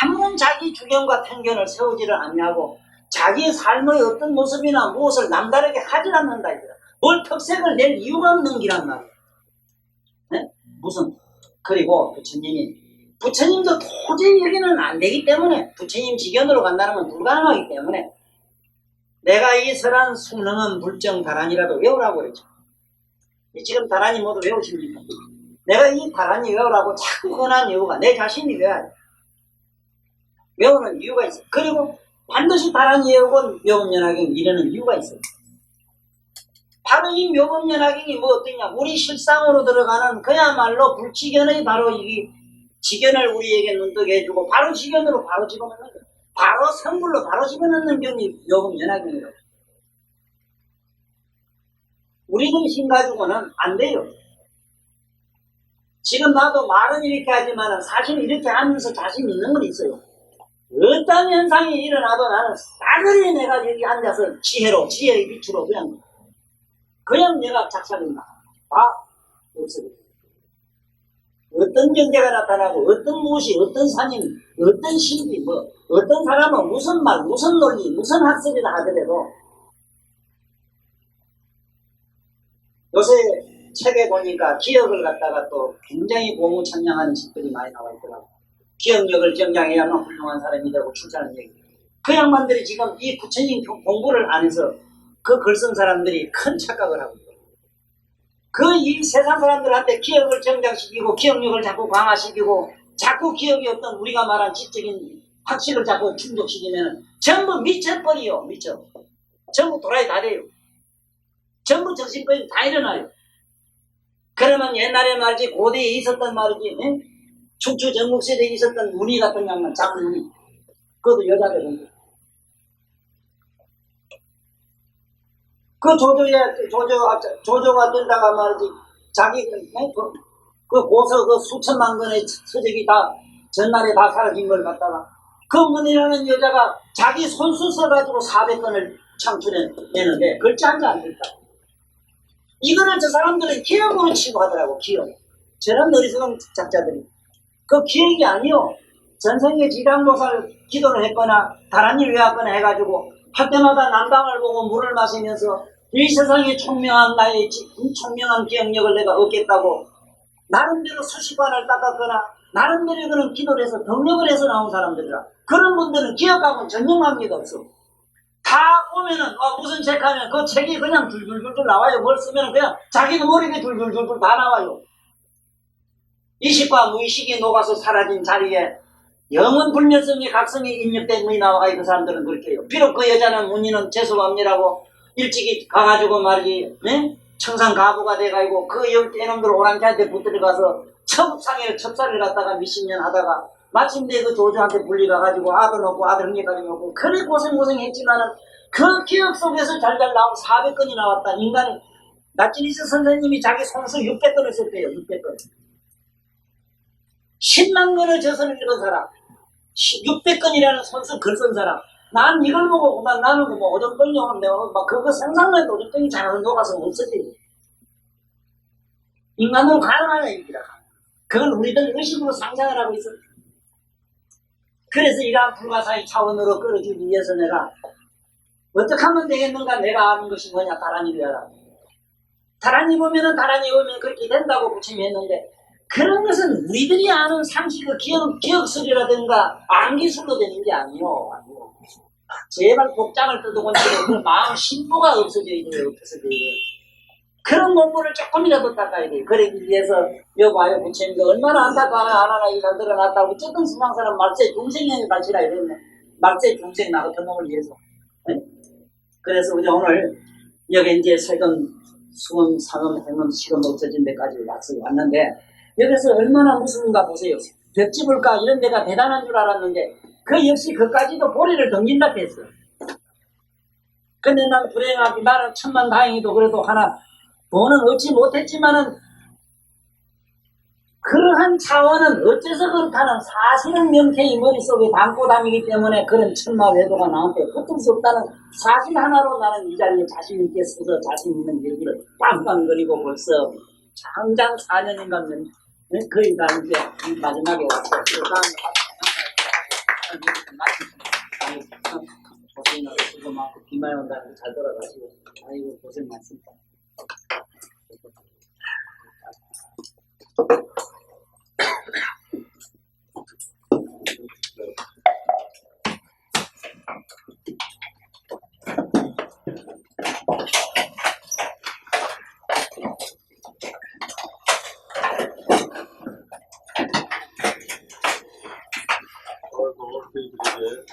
B: 아무런 자기 주견과 편견을 세우지를 않냐고 자기의 삶의 어떤 모습이나 무엇을 남다르게 하질 않는다 이거야. 뭘 특색을 낼 이유가 없는 기란 말이야. 네? 무슨 그리고 부처님도 도저히 여기는 안 되기 때문에 부처님 지견으로 간다는 건 불가능하기 때문에 내가 이 설한 수능은 불정 다란이라도 외우라고 그랬죠. 지금 다란이 모두 외우십니까? 내가 이 다란이 외우라고 자꾸 권한 이유가 내 자신이 외워야 돼. 외우는 이유가 있어. 그리고 반드시 다란이 외우고 묘법연화경 이러는 이유가 있어요. 바로 이 묘법연화경이 뭐 어떠냐? 우리 실상으로 들어가는 그야말로 불치견의 바로 이 지견을 우리에게 눈뜨게 해주고 바로 지견으로 바로 집어넣는 거예요. 바로 성불로 바로 집어넣는 경이 묘법연화경이라고. 우리들 힘 가지고는 안 돼요. 지금 나도 말은 이렇게 하지만 사실 이렇게 하면서 자신 있는 건 있어요. 어떤 현상이 일어나도 나는 싸그리 내가 여기 앉아서 지혜의 빛으로 그냥 내가 작살낸다. 없어요. 어떤 경제가 나타나고 어떤 무엇이 어떤 산임 어떤 신비 어떤 사람은 무슨 말 무슨 논리 무슨 학설이라 하더라도 요새 책에 보니까 기억을 갖다가 또 굉장히 고무창량하는 책들이 많이 나와 있더라고요. 기억력을 정장해야만 훌륭한 사람이 되고 출세하는 얘기. 그 양반들이 지금 이 부처님 공부를 안 해서 그 글 쓴 사람들이 큰 착각을 하고 있어요. 이 세상 사람들한테 기억을 정장시키고 기억력을 자꾸 강화시키고 자꾸 기억이 어떤 우리가 말한 지적인 학식을 자꾸 충족시키면 전부 미쳐버리요. 미쳐. 전부 도라이 다 돼요. 전부 정신병이 다 일어나요. 그러면 옛날에 말이지 고대에 있었던 말이지 충추 전국시대에 있었던 문희 같은 양반 장문희 그것도 여자거든요. 그 조조가 들다가 말이지 자기 그 고서 그 수천만 건의 서적이 다 전날에 다 사라진 걸 갖다가 그 문희라는 여자가 자기 손수 써가지고 400건을 창출해내는데 글자 한자 안 됐다. 이거를 저 사람들은 기억으로 치부하더라고. 기억. 저런 어리석은 작자들이. 그 기억이 아니요. 전생에 지당노사를 기도를 했거나 다른 일 외웠거나 해가지고 할 때마다 남방을 보고 물을 마시면서 이 세상에 총명한 나의 총명한 기억력을 내가 얻겠다고 나름대로 수시관을 닦았거나 나름대로 그런 기도를 해서 덕력을 해서 나온 사람들이라. 그런 분들은 기억하고는 전혀 관계가 없어. 다 보면은 무슨 책 하면 그 책이 그냥 줄줄줄줄 나와요. 뭘 쓰면 그냥 자기도 모르게 줄줄줄줄 다 나와요. 이식과 무의식이 녹아서 사라진 자리에 영원 불멸성의 각성이 입력된 문이 나와가지고 그 사람들은 그렇게 해요. 비록 그 여자는 문의는 재수합니라고 일찍이 가가지고 말이지 청산 가부가 돼가지고 그 애놈들 오랑캐한테 붙들어가서 첩상에 첩사를 갖다가 몇십 년 하다가 마침내 그 조조한테 불리가가지고 아들 놓고 아들 흥계까지 놓고 그래 고생했지만은 그 기억 속에서 잘잘 나온 400건이 나왔다. 인간이 나치니스 선생님이 자기 손수 600건을 썼대요. 600건. 10만 건을 저서를 읽은 사람 600건이라는 손수 글 쓴 사람 난 이걸 보고 그만 나는 뭐 오줌병이 오는데 막 그거 상상만 해도 오줌병이 잘 녹아서 없어지고 인간으로 가능하냐 얘기라. 그건 우리들 의식으로 상상을 하고 있어. 그래서 이러한 불가사의 차원으로 끌어주기 위해서 내가 어떻게 하면 되겠는가. 내가 아는 것이 뭐냐. 다란이 외워라. 다란이 보면 그렇게 된다고 부처님이 했는데 그런 것은 우리들이 아는 상식의 기억술이라든가 암기술로 되는 게 아니요. 제발 복장을 뜯어보니까 그 마음 신부가 없어져야 돼요. 그런 공부를 조금이라도 닦아야 돼요. 그러기 위해서 여봐요. 부처님도 얼마나 안타까워요. 하나하나 잘 드러났다고. 어쨌든 신앙사람 말세 중생형이 발치라 이랬네. 말세 중생 나 같은 놈을 위해서. 네? 그래서 우리 오늘 여기 이제 세금, 수금, 상금, 행금, 시금 없어진 데까지 왔는데 여기서 얼마나 무서운가 보세요. 벽지불가 이런 데가 대단한 줄 알았는데 그 역시 그까지도 보리를 던진다 했어요. 근데 난 불행하게 나는 천만다행히도 그래도 하나 돈은 얻지 못했지만은 그러한 차원은 어째서 그렇다는 사실은 명태의 머릿속에 담고 다니기 때문에 그런 천마 외도가 나한테 붙을 수 없다는 사실 하나로 나는 이 자리에 자신 있게 서서 자신 있는 얘기를 빵빵거리고 벌써 장장 4년인가 거의 다 이제 마지막에 왔어요. 그 다음에 고생을 수고 많고 비말 온다는 잘 돌아가시고 아이고 고생 많습니다.
A: 저희들에게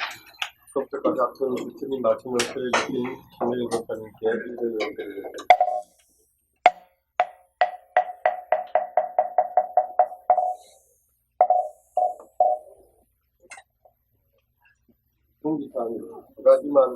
A: 수업들과 같은 부처님 말씀을 해주신 김혜리 목사님께 인정을 드립니다. 공기상 두 가지만